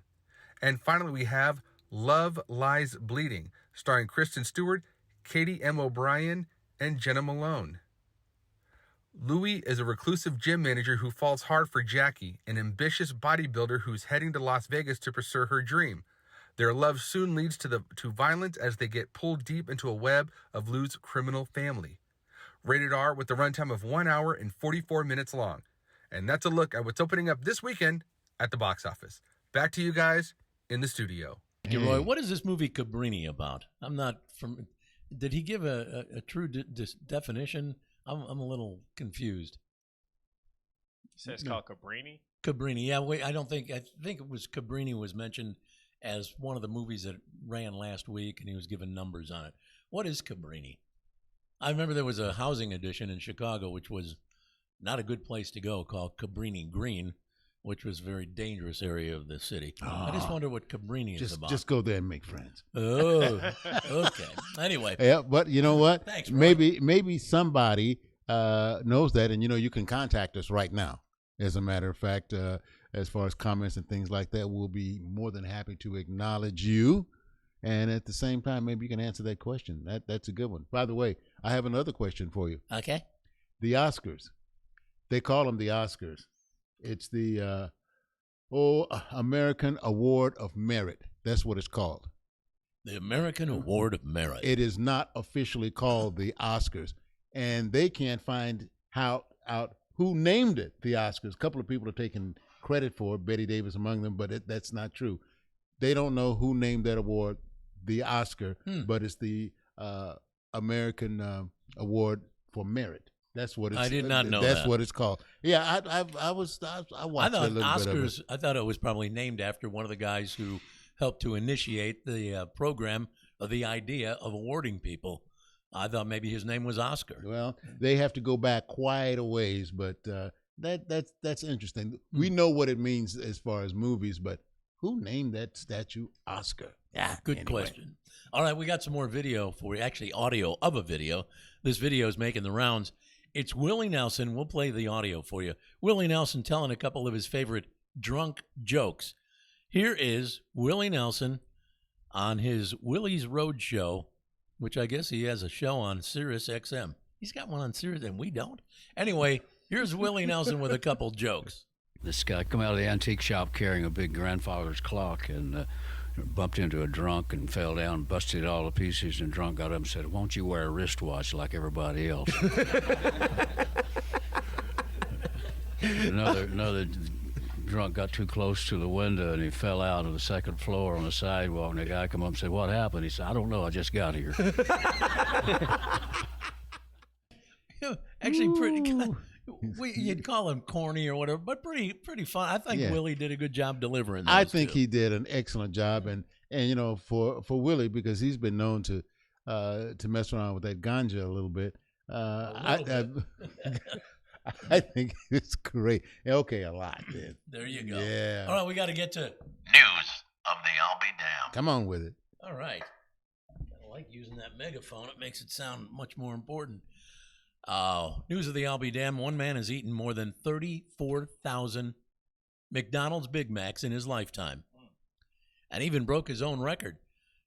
And finally, we have Love Lies Bleeding, starring Kristen Stewart, Katie M. O'Brien, and Jenna Malone. Louis is a reclusive gym manager who falls hard for Jackie, an ambitious bodybuilder who's heading to Las Vegas to pursue her dream. Their love soon leads to violence as they get pulled deep into a web of Lou's criminal family. Rated R with a runtime of 1 hour and 44 minutes long. And that's a look at what's opening up this weekend at the box office. Back to you guys in the studio. Hey, Roy, what is this movie Cabrini about? I'm not from. Did he give a true definition? I'm a little confused. So it's called Cabrini? Cabrini, yeah. Wait, I think it was Cabrini was mentioned as one of the movies that ran last week, and he was given numbers on it. What is Cabrini? I remember there was a housing edition in Chicago, which was not a good place to go, called Cabrini Green, which was a very dangerous area of the city. I just wonder what Cabrini is about. Just go there and make friends. Oh, okay. Anyway. Yeah, but you know what? Thanks, Roy. Maybe somebody knows that, and you can contact us right now. As a matter of fact, as far as comments and things like that, we'll be more than happy to acknowledge you. And at the same time, maybe you can answer that question. That's a good one. By the way, I have another question for you. Okay. the Oscars. They call them the Oscars. It's the American Award of Merit. That's what it's called. The American Award of Merit. It is not officially called the Oscars, and they can't find out who named it the Oscars. A couple of people are taking credit for it, Betty Davis among them, but that's not true. They don't know who named that award the Oscar, but it's the American Award for Merit. That's what it's. I did not know that's that. what it's called. Yeah, I watched I a thought little bit of Oscars. it. I thought it was probably named after one of the guys who helped to initiate the program of the idea of awarding people. I thought maybe his name was Oscar. Well, they have to go back quite a ways, but that's interesting. We know what it means as far as movies, but who named that statue Oscar? Yeah, good question. All right, we got some more video for you. Actually, audio of a video. This video is making the rounds. It's Willie Nelson. We'll play the audio for you. Willie Nelson telling a couple of his favorite drunk jokes. Here is Willie Nelson on his Willie's Road Show, which I guess he has a show on Sirius XM. He's got one on Sirius and we don't. Anyway, here's Willie Nelson with a couple jokes. This guy come out of the antique shop carrying a big grandfather's clock and bumped into a drunk and fell down, busted it all to pieces, and drunk got up and said, "Won't you wear a wristwatch like everybody else?" Another drunk got too close to the window and he fell out on the second floor on the sidewalk, and the guy come up and said, "What happened?" He said, "I don't know, I just got here." Actually, pretty. You'd call him corny or whatever, but pretty fun. I think Willie did a good job delivering those. I think he did an excellent job, and you know, for Willie, because he's been known to mess around with that ganja a little bit. I think it's great. Okay, a lot, then. There you go. Yeah. All right, we got to get to News of the I'll Be Damned. Come on with it. All right. I like using that megaphone. It makes it sound much more important. News of the I'll Be Damned. One man has eaten more than 34,000 McDonald's Big Macs in his lifetime, and even broke his own record.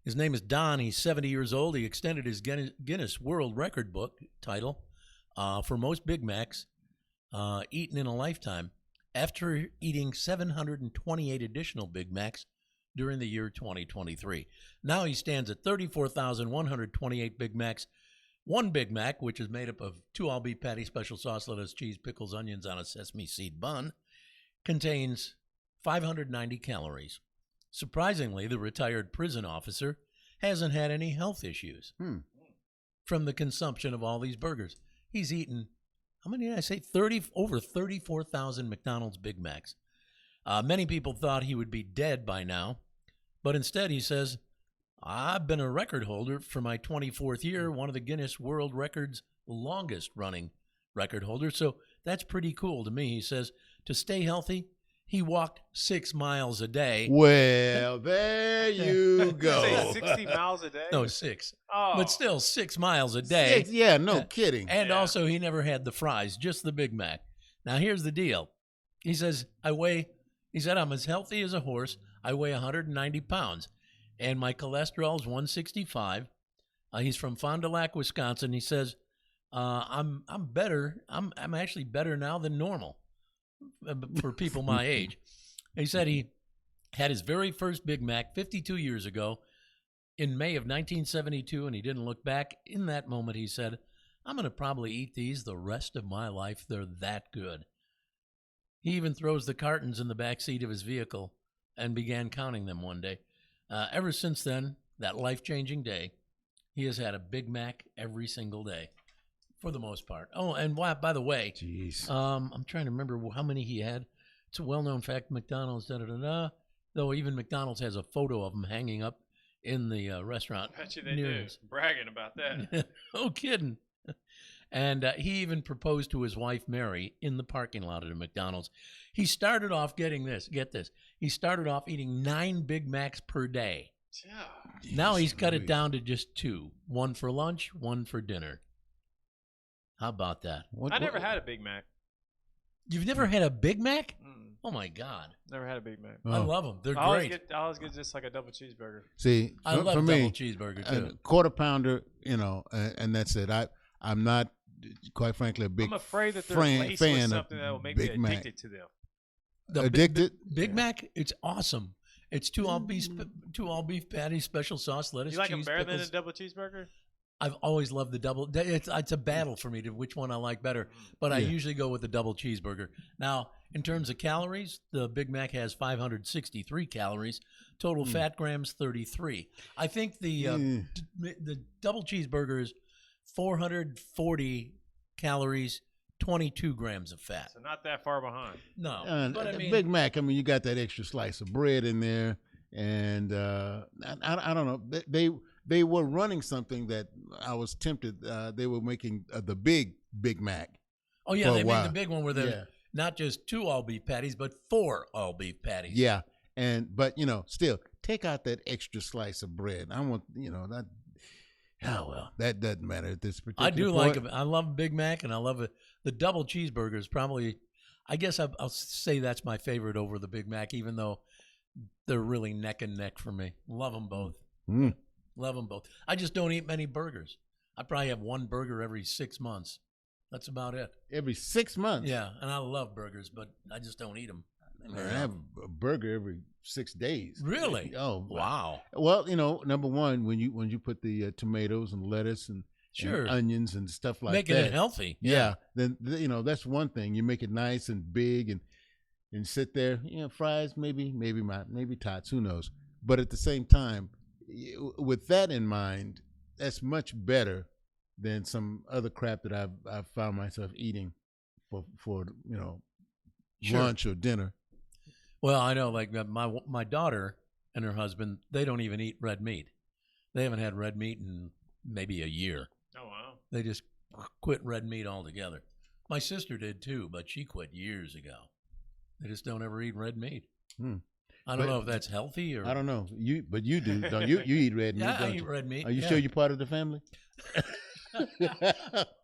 His name is Don. He's 70 years old. He extended his Guinness World Record book title for most Big Macs eaten in a lifetime after eating 728 additional Big Macs during the year 2023. Now he stands at 34,128 Big Macs. One Big Mac, which is made up of 2 all-beef patty, special sauce, lettuce, cheese, pickles, onions on a sesame seed bun, contains 590 calories. Surprisingly, the retired prison officer hasn't had any health issues from the consumption of all these burgers. He's eaten, how many did I say? Over 34,000 McDonald's Big Macs. Many people thought he would be dead by now, but instead he says, "I've been a record holder for my 24th year, one of the Guinness World Records longest running record holders. So that's pretty cool to me." He says to stay healthy, he walked 6 miles a day. Well, there you go. Say 60 miles a day? No, 6. Oh. But still 6 miles a day. Yeah, no kidding. And also he never had the fries, just the Big Mac. Now here's the deal. He says, I'm as healthy as a horse. I weigh 190 pounds. And my cholesterol is 165. He's from Fond du Lac, Wisconsin. He says, "I'm better. I'm actually better now than normal for people my age." He said he had his very first Big Mac 52 years ago in May of 1972, and he didn't look back. In that moment, he said, "I'm going to probably eat these the rest of my life. They're that good." He even throws the cartons in the back seat of his vehicle and began counting them one day. Ever since then, that life-changing day, he has had a Big Mac every single day, for the most part. Oh, and by the way, I'm trying to remember how many he had. It's a well-known fact, McDonald's, though even McDonald's has a photo of him hanging up in the restaurant. Bet you they do. Bragging about that. No kidding. And he even proposed to his wife, Mary, in the parking lot at a McDonald's. He started off get this. He started off eating 9 Big Macs per day. Yeah. Now he's cut it down to just 2. 1 for lunch, 1 for dinner. How about that? I never had a Big Mac. You've never had a Big Mac? Oh, my God. Never had a Big Mac. I love them. They're I great. always get just like a double cheeseburger. See, I love for double me, cheeseburger, too. a quarter pounder, and that's it. I'm not quite frankly, a big I'm afraid that they're laced with fan of something that will make Big me Mac. addicted to them. Addicted? Big Mac, it's awesome. It's two all beef patties, special sauce, lettuce, You like cheese, them better pickles. than a double cheeseburger? I've always loved the double. It's a battle for me to which one I like better, but I usually go with the double cheeseburger. Now, in terms of calories, the Big Mac has 563 calories, total fat grams 33. I think the double cheeseburger is 440 calories, 22 grams of fat. So not that far behind. No, but I mean, Big Mac. I mean, you got that extra slice of bread in there, and I don't know. They were running something that I was tempted. They were making the Big Mac. Oh yeah, they made the big one where there's not just 2 all beef patties, but 4 all beef patties. Yeah, but still take out that extra slice of bread. I want that. Oh well, that doesn't matter at this particular I do point. like it. I love Big Mac, and I love it. The double cheeseburger is probably, I guess I'll say that's my favorite over the Big Mac, even though they're really neck and neck for me. Love them both. Love them both. I just don't eat many burgers. I probably have one burger every 6 months. That's about it. Every 6 months? Yeah, and I love burgers, but I just don't eat them. I have a burger every 6 days. Really? Oh, wow. Well, number one, when you put the tomatoes and lettuce and onions and stuff like making that, it healthy. Yeah. Then that's one thing. You make it nice and big and sit there. Fries maybe tots. Who knows? But at the same time, with that in mind, that's much better than some other crap that I've found myself eating for lunch or dinner. Well, I know, like my daughter and her husband, they don't even eat red meat. They haven't had red meat in maybe a year. Oh wow! They just quit red meat altogether. My sister did too, but she quit years ago. They just don't ever eat red meat. I don't know if that's healthy or I don't know. But you do, don't you? You eat red meat. Yeah, I don't eat you? red meat. Are you yeah. sure you're part of the family?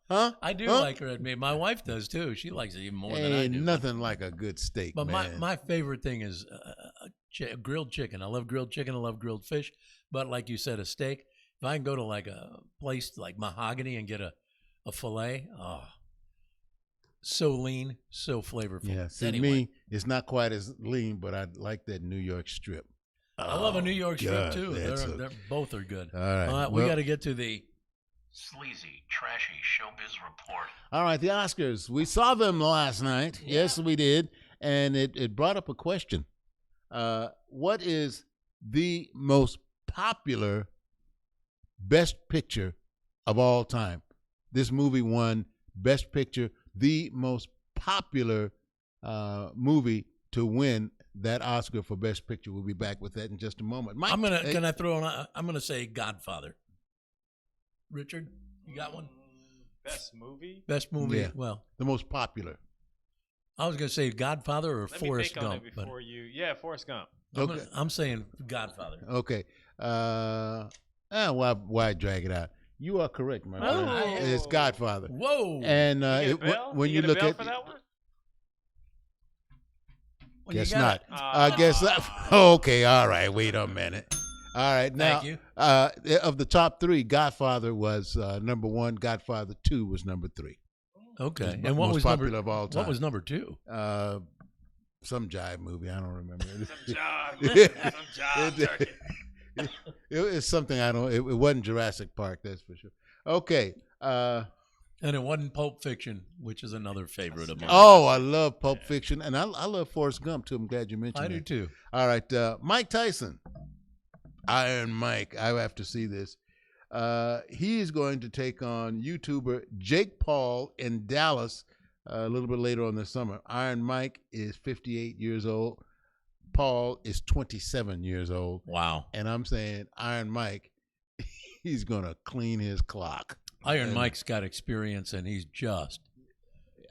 Huh? I do like red meat. My wife does too. She likes it even more than I Ain't do. nothing like a good steak, But man. my favorite thing is grilled chicken. I love grilled chicken. I love grilled fish. But like you said, a steak. If I can go to like a place like Mahogany and get a fillet, so lean, so flavorful. Yeah, see, anyway, me, it's not quite as lean, but I like that New York strip. I love a New York strip God, too. that's They're both are good. All right, we well- got to get to the Sleazy, trashy showbiz report. All right, the Oscars. We saw them last night. Yeah. Yes, we did. And it brought up a question. What is the most popular Best Picture of all time? This movie won Best Picture, the most popular movie to win that Oscar for Best Picture. We'll be back with that in just a moment. Mike, Can I throw on? I'm gonna say Godfather. Richard, you got one? Best movie? Best movie. Yeah. Well, the most popular. I was gonna say Godfather or Let Forrest me think Gump. on it before you. Yeah, Forrest Gump. I'm saying Godfather. Okay. Why drag it out? You are correct, my friend. It's Godfather. Whoa! And when you look at, for that one? guess not. Guess not. Okay, all right. Wait a minute. All right, now Thank you. Of the top three, Godfather was number one. Godfather 2 was number 3. Okay, It's and what most was popular number? of all time? What was number 2? Some jive movie. I don't remember. It's something I don't. It wasn't Jurassic Park. That's for sure. Okay. And it wasn't Pulp Fiction, which is another favorite of mine. Oh, I love Pulp Fiction, and I love Forrest Gump too. I'm glad you mentioned I do that. too. All right, Mike Tyson, Iron Mike. I have to see this. He is going to take on YouTuber Jake Paul in Dallas a little bit later on this summer. Iron Mike is 58 years old. Paul is 27 years old. Wow. And I'm saying Iron Mike, he's going to clean his clock. Iron Mike's got experience, and he's just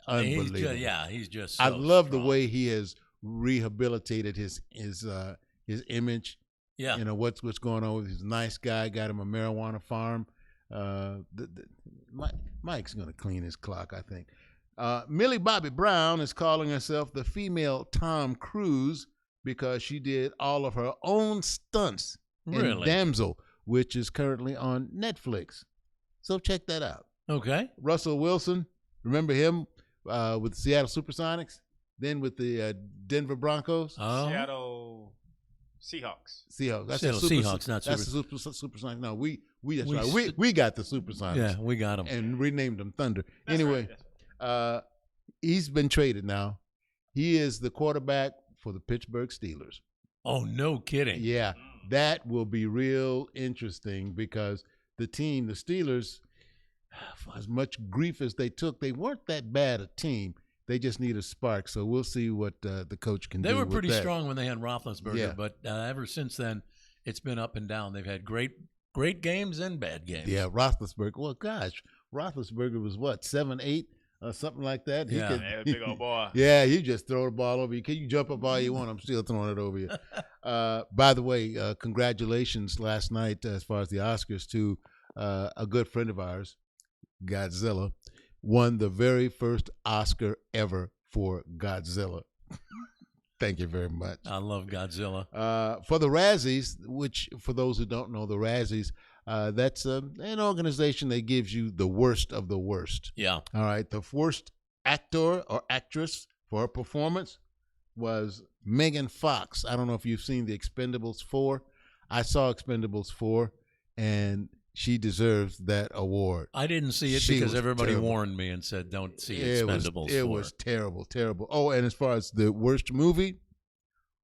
unbelievable. He's just. I So love strong. the way he has rehabilitated his image. Yeah. You know what's going on with his nice guy. Got him a marijuana farm. Mike's going to clean his clock, I think. Millie Bobby Brown is calling herself the female Tom Cruise because she did all of her own stunts in Really? Damsel, which is currently on Netflix. So check that out. Okay. Russell Wilson, remember him with the Seattle Supersonics, then with the Denver Broncos. Oh. Seattle Seahawks. That's Seattle Seahawks, not that's Super. the Supersonics. No, that's right. We got the Supersonics. Yeah, we got them and renamed them Thunder. That's anyway, right. He's been traded now. He is the quarterback for the Pittsburgh Steelers. Oh, no kidding. Yeah, that will be real interesting because the Steelers, for as much grief as they took, they weren't that bad a team. They just need a spark. So we'll see what the coach can do. They were with pretty that. strong when they had Roethlisberger, Yeah. but ever since then, it's been up and down. They've had great games and bad games. Yeah, Roethlisberger. Well, gosh, Roethlisberger was what, 7'8", or something like that. Yeah. Yeah, big old boy. Yeah, you just throw the ball over you. Can you jump up all you want? I'm still throwing it over you. By the way, congratulations last night as far as the Oscars to a good friend of ours, Godzilla, won the very first Oscar ever for Godzilla. Thank you very much. I love Godzilla. For the Razzies, which for those who don't know, the Razzies, that's an organization that gives you the worst of the worst. Yeah. All right. The worst actor or actress for a performance was Megan Fox. I don't know if you've seen The Expendables 4. I saw Expendables 4, and she deserves that award. I didn't see it She because was everybody terrible. warned me and said, don't see Expendables 4. It was terrible, terrible. Oh, and as far as the worst movie,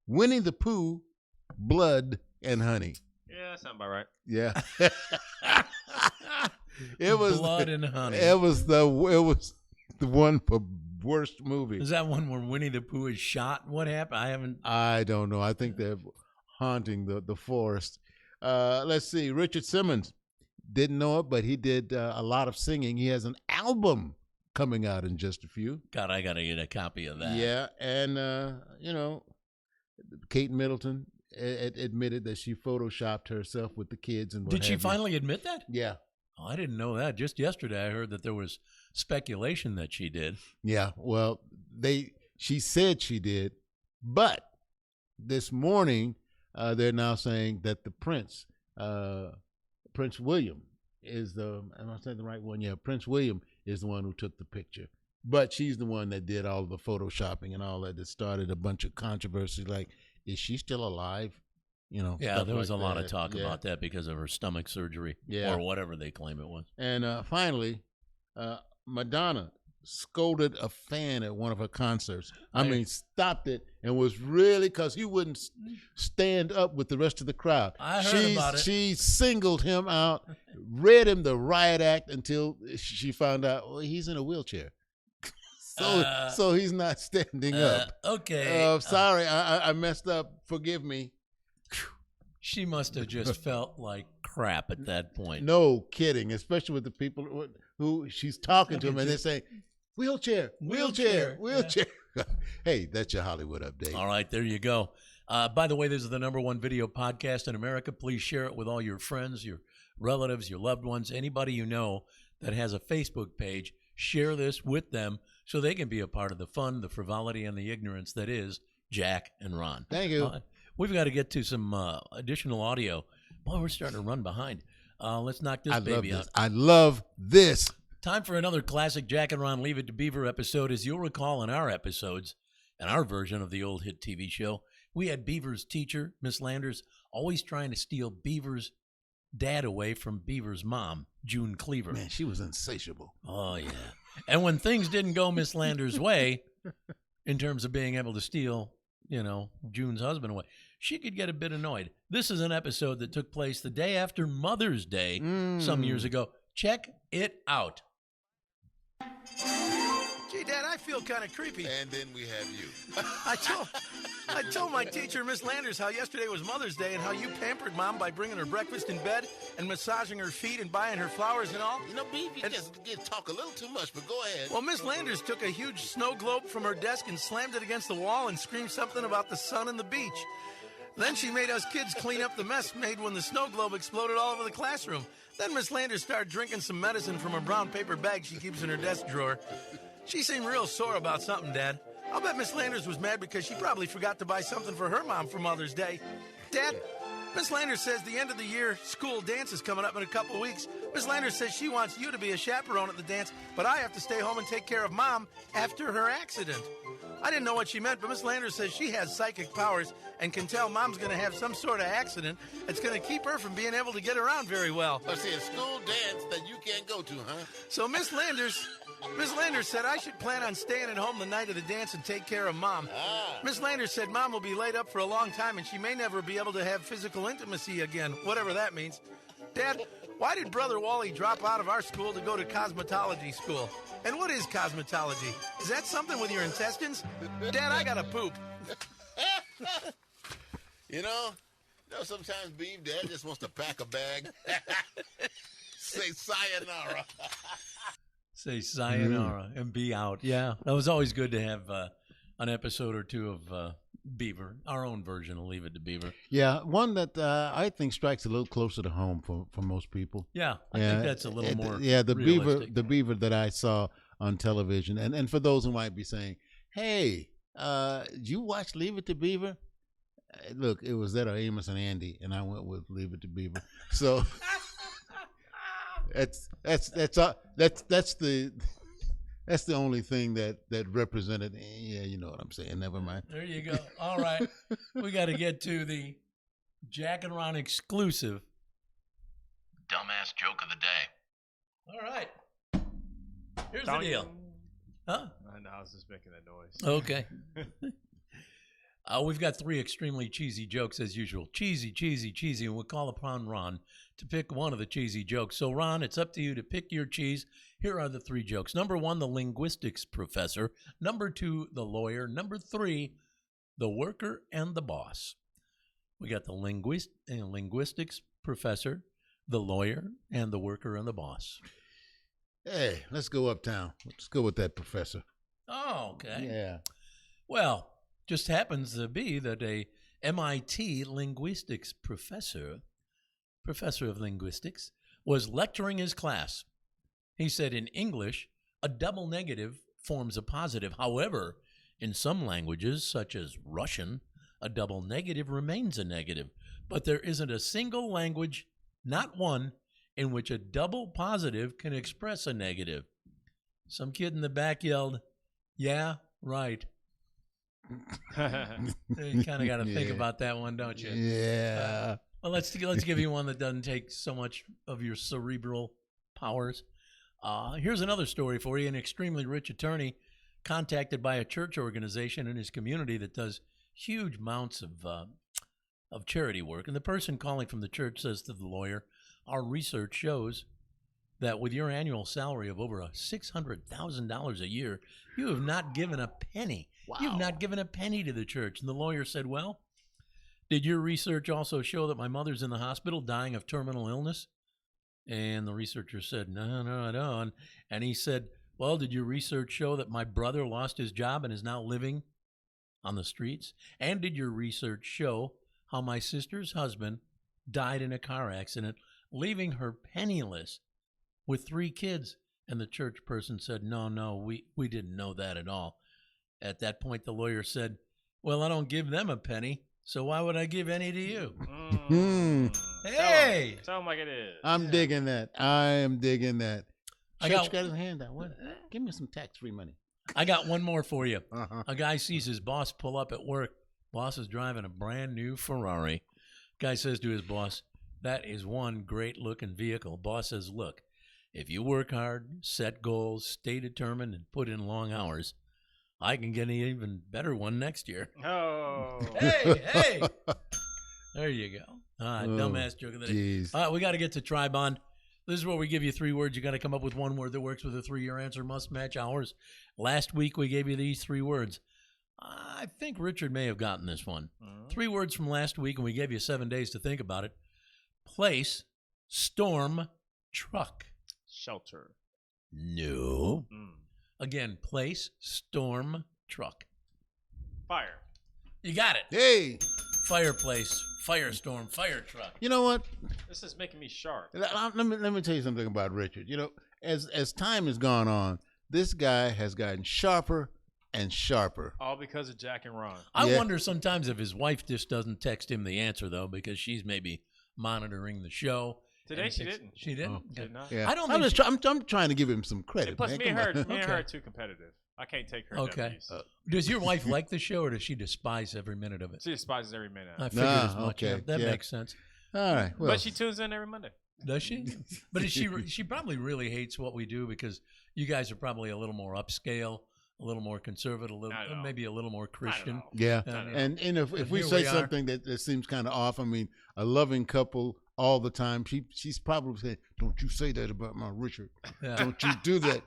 Winnie the Pooh, Blood and Honey. Yeah, that sounds about right. Yeah. It was Blood and Honey. It was the one for worst movie. Is that one where Winnie the Pooh is shot? What happened? I don't know. I think they're haunting the forest. Let's see. Richard Simmons, didn't know it, but he did a lot of singing. He has an album coming out in just a few. God, I got to get a copy of that. Yeah, and Kate Middleton admitted that she photoshopped herself with the kids and what Did she have you. finally admit that? Yeah. Oh, I didn't know that. Just yesterday, I heard that there was speculation that she did. Yeah, well, she said she did, but this morning they're now saying that the Prince William is am I saying the right one? Yeah, Prince William is the one who took the picture, but she's the one that did all the photoshopping and all that started a bunch of controversy. Like, is she still alive? Yeah, there was like a lot that. of talk Yeah. about that because of her stomach surgery Yeah. or whatever they claim it was. And finally, Madonna scolded a fan at one of her concerts. I mean, stopped it and was really, because he wouldn't stand up with the rest of the crowd. I heard about it. She singled him out, read him the riot act until she found out, well, he's in a wheelchair. So he's not standing up. Okay. Sorry, I messed up. Forgive me. She must have just felt like crap at that point. No kidding, especially with the people who she's talking to them and they're saying, wheelchair. Yeah. Hey, that's your Hollywood update. All right, there you go. By the way, this is the #1 video podcast in America. Please share it with all your friends, your relatives, your loved ones, anybody you know that has a Facebook page. Share this with them so they can be a part of the fun, the frivolity, and the ignorance that is Jack and Ron. Thank you. We've got to get to some additional audio. Boy, we're starting to run behind. Let's knock this baby out. I love this. Time for another classic Jack and Ron Leave It to Beaver episode. As you'll recall in our episodes, in our version of the old hit TV show, we had Beaver's teacher, Miss Landers, always trying to steal Beaver's dad away from Beaver's mom, June Cleaver. Man, she was insatiable. Oh, yeah. And when things didn't go Miss Landers' way, in terms of being able to steal, June's husband away, she could get a bit annoyed. This is an episode that took place the day after Mother's Day some years ago. Check it out. Gee, Dad, I feel kind of creepy. And then we have you. I told my teacher, Miss Landers, how yesterday was Mother's Day and how you pampered Mom by bringing her breakfast in bed and massaging her feet and buying her flowers and all. Beef, you just talk a little too much, but go ahead. Well, Miss Landers took a huge snow globe from her desk and slammed it against the wall and screamed something about the sun and the beach. Then she made us kids clean up the mess made when the snow globe exploded all over the classroom. Then Miss Landers started drinking some medicine from a brown paper bag she keeps in her desk drawer. She seemed real sore about something, Dad. I'll bet Miss Landers was mad because she probably forgot to buy something for her mom for Mother's Day. Dad, Miss Landers says the end of the year school dance is coming up in a couple weeks. Miss Landers says she wants you to be a chaperone at the dance, but I have to stay home and take care of Mom after her accident. I didn't know what she meant, but Miss Landers says she has psychic powers and can tell Mom's going to have some sort of accident that's going to keep her from being able to get around very well. Let's see, a school dance that you can't go to, huh? So Miss Landers said I should plan on staying at home the night of the dance and take care of Mom. Miss Landers said Mom will be laid up for a long time and she may never be able to have physical intimacy again, whatever that means. Dad, why did Brother Wally drop out of our school to go to cosmetology school? And what is cosmetology? Is that something with your intestines? Dad, I gotta poop. You know, sometimes Beef Dad just wants to pack a bag. Say sayonara. Say sayonara and be out. Yeah, that was always good to have an episode or two of Beaver, our own version of Leave It to Beaver. Yeah, one that I think strikes a little closer to home for most people. Yeah, I think that's a little more the realistic. Beaver that I saw on television. And for those who might be saying, hey, did you watch Leave It to Beaver? Look, it was that or Amos and Andy, and I went with Leave It to Beaver. So that's the only thing that represented. Yeah, you know what I'm saying. Never mind. There you go. All right, we got to get to the Jack and Ron exclusive dumbass joke of the day. All right. Here's the deal. Huh? No, I was just making that noise. Okay. We've got 3 extremely cheesy jokes as usual. Cheesy, cheesy, cheesy. And we'll call upon Ron to pick one of the cheesy jokes. So, Ron, it's up to you to pick your cheese. Here are the 3 jokes. Number 1, the linguistics professor. Number 2, the lawyer. Number 3, the worker and the boss. We got the linguistics professor, the lawyer, and the worker and the boss. Hey, let's go uptown. Let's go with that professor. Oh, okay. Yeah. Well, just happens to be that a MIT linguistics professor of linguistics, was lecturing his class. He said in English, a double negative forms a positive. However, in some languages, such as Russian, a double negative remains a negative. But there isn't a single language, not one, in which a double positive can express a negative. Some kid in the back yelled, "Yeah, right." You kind of got to think about that one, don't you? Yeah. Well, let's give you one that doesn't take so much of your cerebral powers. Here's another story for you. An extremely rich attorney contacted by a church organization in his community that does huge amounts of charity work. And the person calling from the church says to the lawyer, our research shows that with your annual salary of over $600,000 a year, you have not given a penny. Wow. You've not given a penny to the church. And the lawyer said, well, did your research also show that my mother's in the hospital dying of terminal illness? And the researcher said, no, I don't. And he said, well, did your research show that my brother lost his job and is now living on the streets? And did your research show how my sister's husband died in a car accident, leaving her penniless with 3 kids? And the church person said, no, we didn't know that at all. At that point, the lawyer said, well, I don't give them a penny, so why would I give any to you? Hey! Tell him like it is. I'm digging that. I am digging that. Church got his hand out. What? Give me some tax-free money. I got one more for you. A guy sees his boss pull up at work. Boss is driving a brand new Ferrari. Guy says to his boss, that is one great-looking vehicle. Boss says, look, if you work hard, set goals, stay determined, and put in long hours, I can get an even better one next year. Oh. Hey. There you go. All right, dumbass joke of the day. Geez. All right, we got to get to Tri-Bond. This is where we give you 3 words. You got to come up with one word that works with a 3. Your answer must match ours. Last week, we gave you these 3 words. I think Richard may have gotten this one. 3 words from last week, and we gave you 7 days to think about it. Place, storm, truck. Shelter. No. Again, place, storm, truck. Fire. You got it. Hey. Fireplace, firestorm, fire truck. You know what? This is making me sharp. Let me tell you something about Richard. You know, as time has gone on, this guy has gotten sharper and sharper. All because of Jack and Ron. I wonder sometimes if his wife just doesn't text him the answer, though, because she's maybe monitoring the show. Today she didn't. She didn't? Oh. Did not. Yeah. I don't I'm, think just I'm trying to give him some credit. And plus, man. me and her, Come on. are too competitive. I can't take her. Okay. W's. Does your wife like the show, or does she despise every minute of it? She despises every minute. I figured as much. okay. That Yeah. makes sense. All right. Well, But she tunes in every Monday. Does she? But is she probably really hates what we do because you guys are probably a little more upscale, a little more conservative, maybe a little more Christian. yeah. And if we here say we are. something that seems kind of off, I mean, a loving couple all the time. She's probably saying, "Don't you say that about my Richard? Yeah. Don't you do that?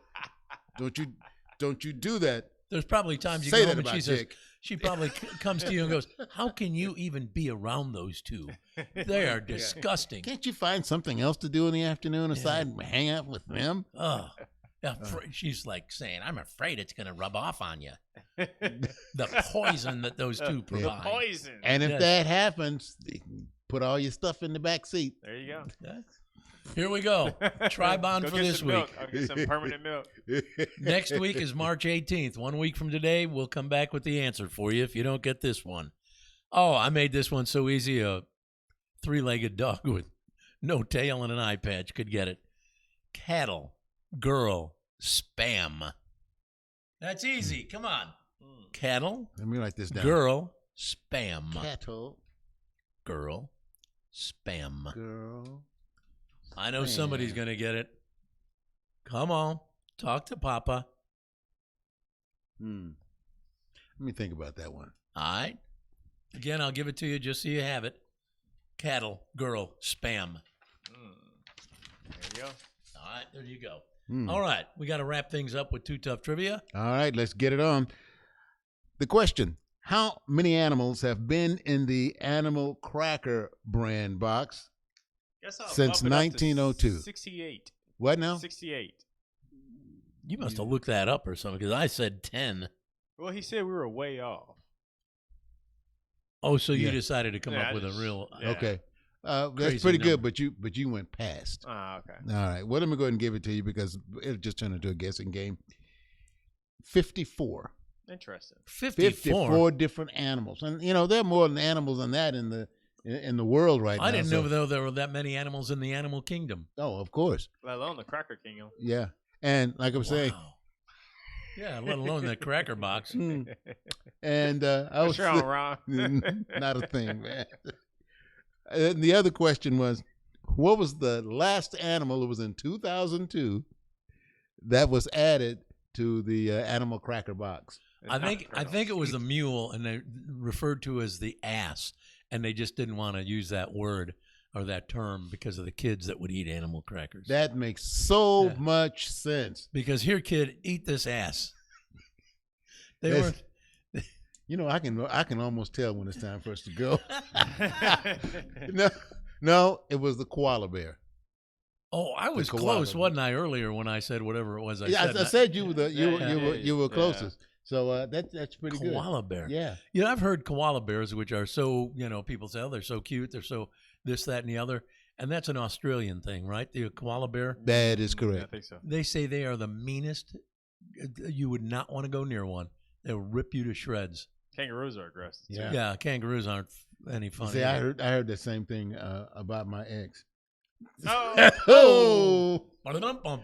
Don't you do that?" There's probably times you Say go that home and about she says, Dick. she probably comes to you and goes, "How can you even be around those two? They are disgusting." Can't you find something else to do in the afternoon aside and hang out with them? Oh, she's like saying, "I'm afraid it's going to rub off on you." The poison that those two provide. The poison. And if Yes. that happens, put all your stuff in the back seat. There you go. Here we go. Tri-Bond Go for get this some week. milk. I'll get some permanent milk. Next week is March 18th. 1 week from today, we'll come back with the answer for you if you don't get this one. Oh, I made this one so easy. A three-legged dog with no tail and an eye patch could get it. Cattle, girl, spam. That's easy. Come on. Cattle, Let me write this down. girl, spam. Cattle, Girl, spam. girl. I know somebody's going to get it. Come on. Talk to Papa. Let me think about that one. All right. Again, I'll give it to you just so you have it. Cattle, girl, spam. There you go. All right, there you go. All right, we got to wrap things up with Too Tough Trivia. All right, let's get it on. The question: how many animals have been in the Animal Cracker brand box Guess I'll since bump it up to 1902? 68. What now? 68. You must have looked that up or something because I said 10. Well, he said we were way off. Oh, so you Yeah. decided to come Yeah, up I with just- a real. yeah. Okay, that's Crazy pretty number. good. But you went past. Ah, okay. All right. Well, let me go ahead and give it to you because it'll just turn into a guessing game. 54. Interesting. 54 different animals, and there are more than animals than that in the world right now. I didn't so- know though there were that many animals in the animal kingdom. Oh, of course. Let alone the Cracker Kingdom. Yeah, and like I'm saying, Yeah, let alone the cracker box. and I was Sure, I'm wrong. not a thing, man. And the other question was, what was the last animal? It was in 2002 that was added to the Animal Cracker box. I think it was the mule, and they referred to as the ass, and they just didn't want to use that word or that term because of the kids that would eat animal crackers. That makes so much sense. Because here, kid, eat this ass. They That's- weren't. I can almost tell when it's time for us to go. No, it was the koala bear. Oh, I was koala close, bear. wasn't I, earlier when I said whatever it was I Yeah, said? I said you were you were Yeah. closest. So that's pretty good. Koala bear. Yeah. I've heard koala bears, which are so, people say, oh, they're so cute. They're so this, that, and the other. And that's an Australian thing, right? The koala bear. That is I correct. think so. They say they are the meanest. You would not want to go near one. They'll rip you to shreds. Kangaroos are aggressive. Too. Yeah. Kangaroos aren't any fun. See, I either. heard the same thing about my ex. Oh. Oh.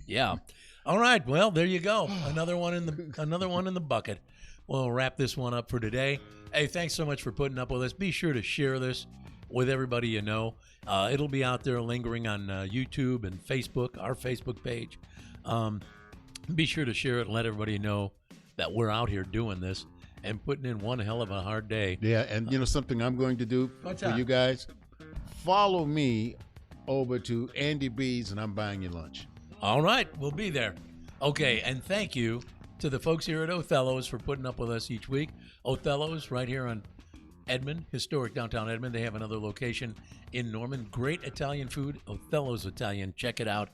Yeah. All right. Well, there you go. Another one in the bucket. We'll wrap this one up for today. Hey, thanks so much for putting up with us. Be sure to share this with everybody you know. It'll be out there lingering on YouTube and Facebook, our Facebook page. Be sure to share it and let everybody know that we're out here doing this and putting in one hell of a hard day. Yeah, and something I'm going to do What's for that? you guys, follow me over to Andy B's and I'm buying you lunch. All right, we'll be there. Okay, and thank you to the folks here at Othello's for putting up with us each week. Othello's right here on Edmond, historic downtown Edmond. They have another location in Norman. Great Italian food, Othello's Italian. Check it out.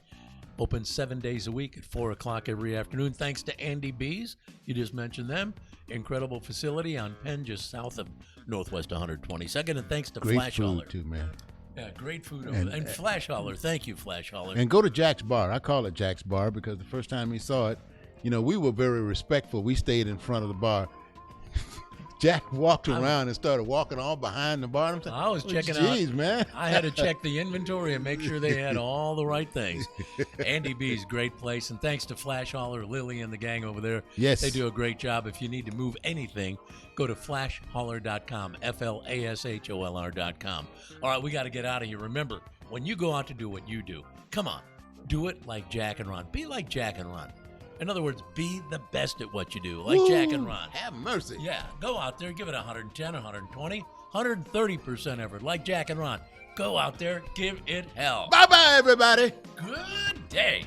Open 7 days a week at 4 o'clock every afternoon. Thanks to Andy B's. You just mentioned them. Incredible facility on Penn, just south of Northwest 122nd. And thanks to Great Flash food Holler. too, man. Yeah, great food over there. And Flash Holler. Thank you, Flash Holler. And go to Jack's Bar. I call it Jack's Bar because the first time we saw it, we were very respectful. We stayed in front of the bar. Jack walked around and started walking all behind the bar. I was checking out. Jeez, man. I had to check the inventory and make sure they had all the right things. Andy B's great place, and thanks to Flash Hauler, Lily, and the gang over there. Yes. They do a great job. If you need to move anything, go to flashhauler.com, FLASHOLR.com. All right, we got to get out of here. Remember, when you go out to do what you do, come on, do it like Jack and Ron. Be like Jack and Ron. In other words, be the best at what you do, like Jack and Ron. Have mercy. Yeah, go out there, give it 110, 120, 130% effort, like Jack and Ron. Go out there, give it hell. Bye-bye, everybody. Good day.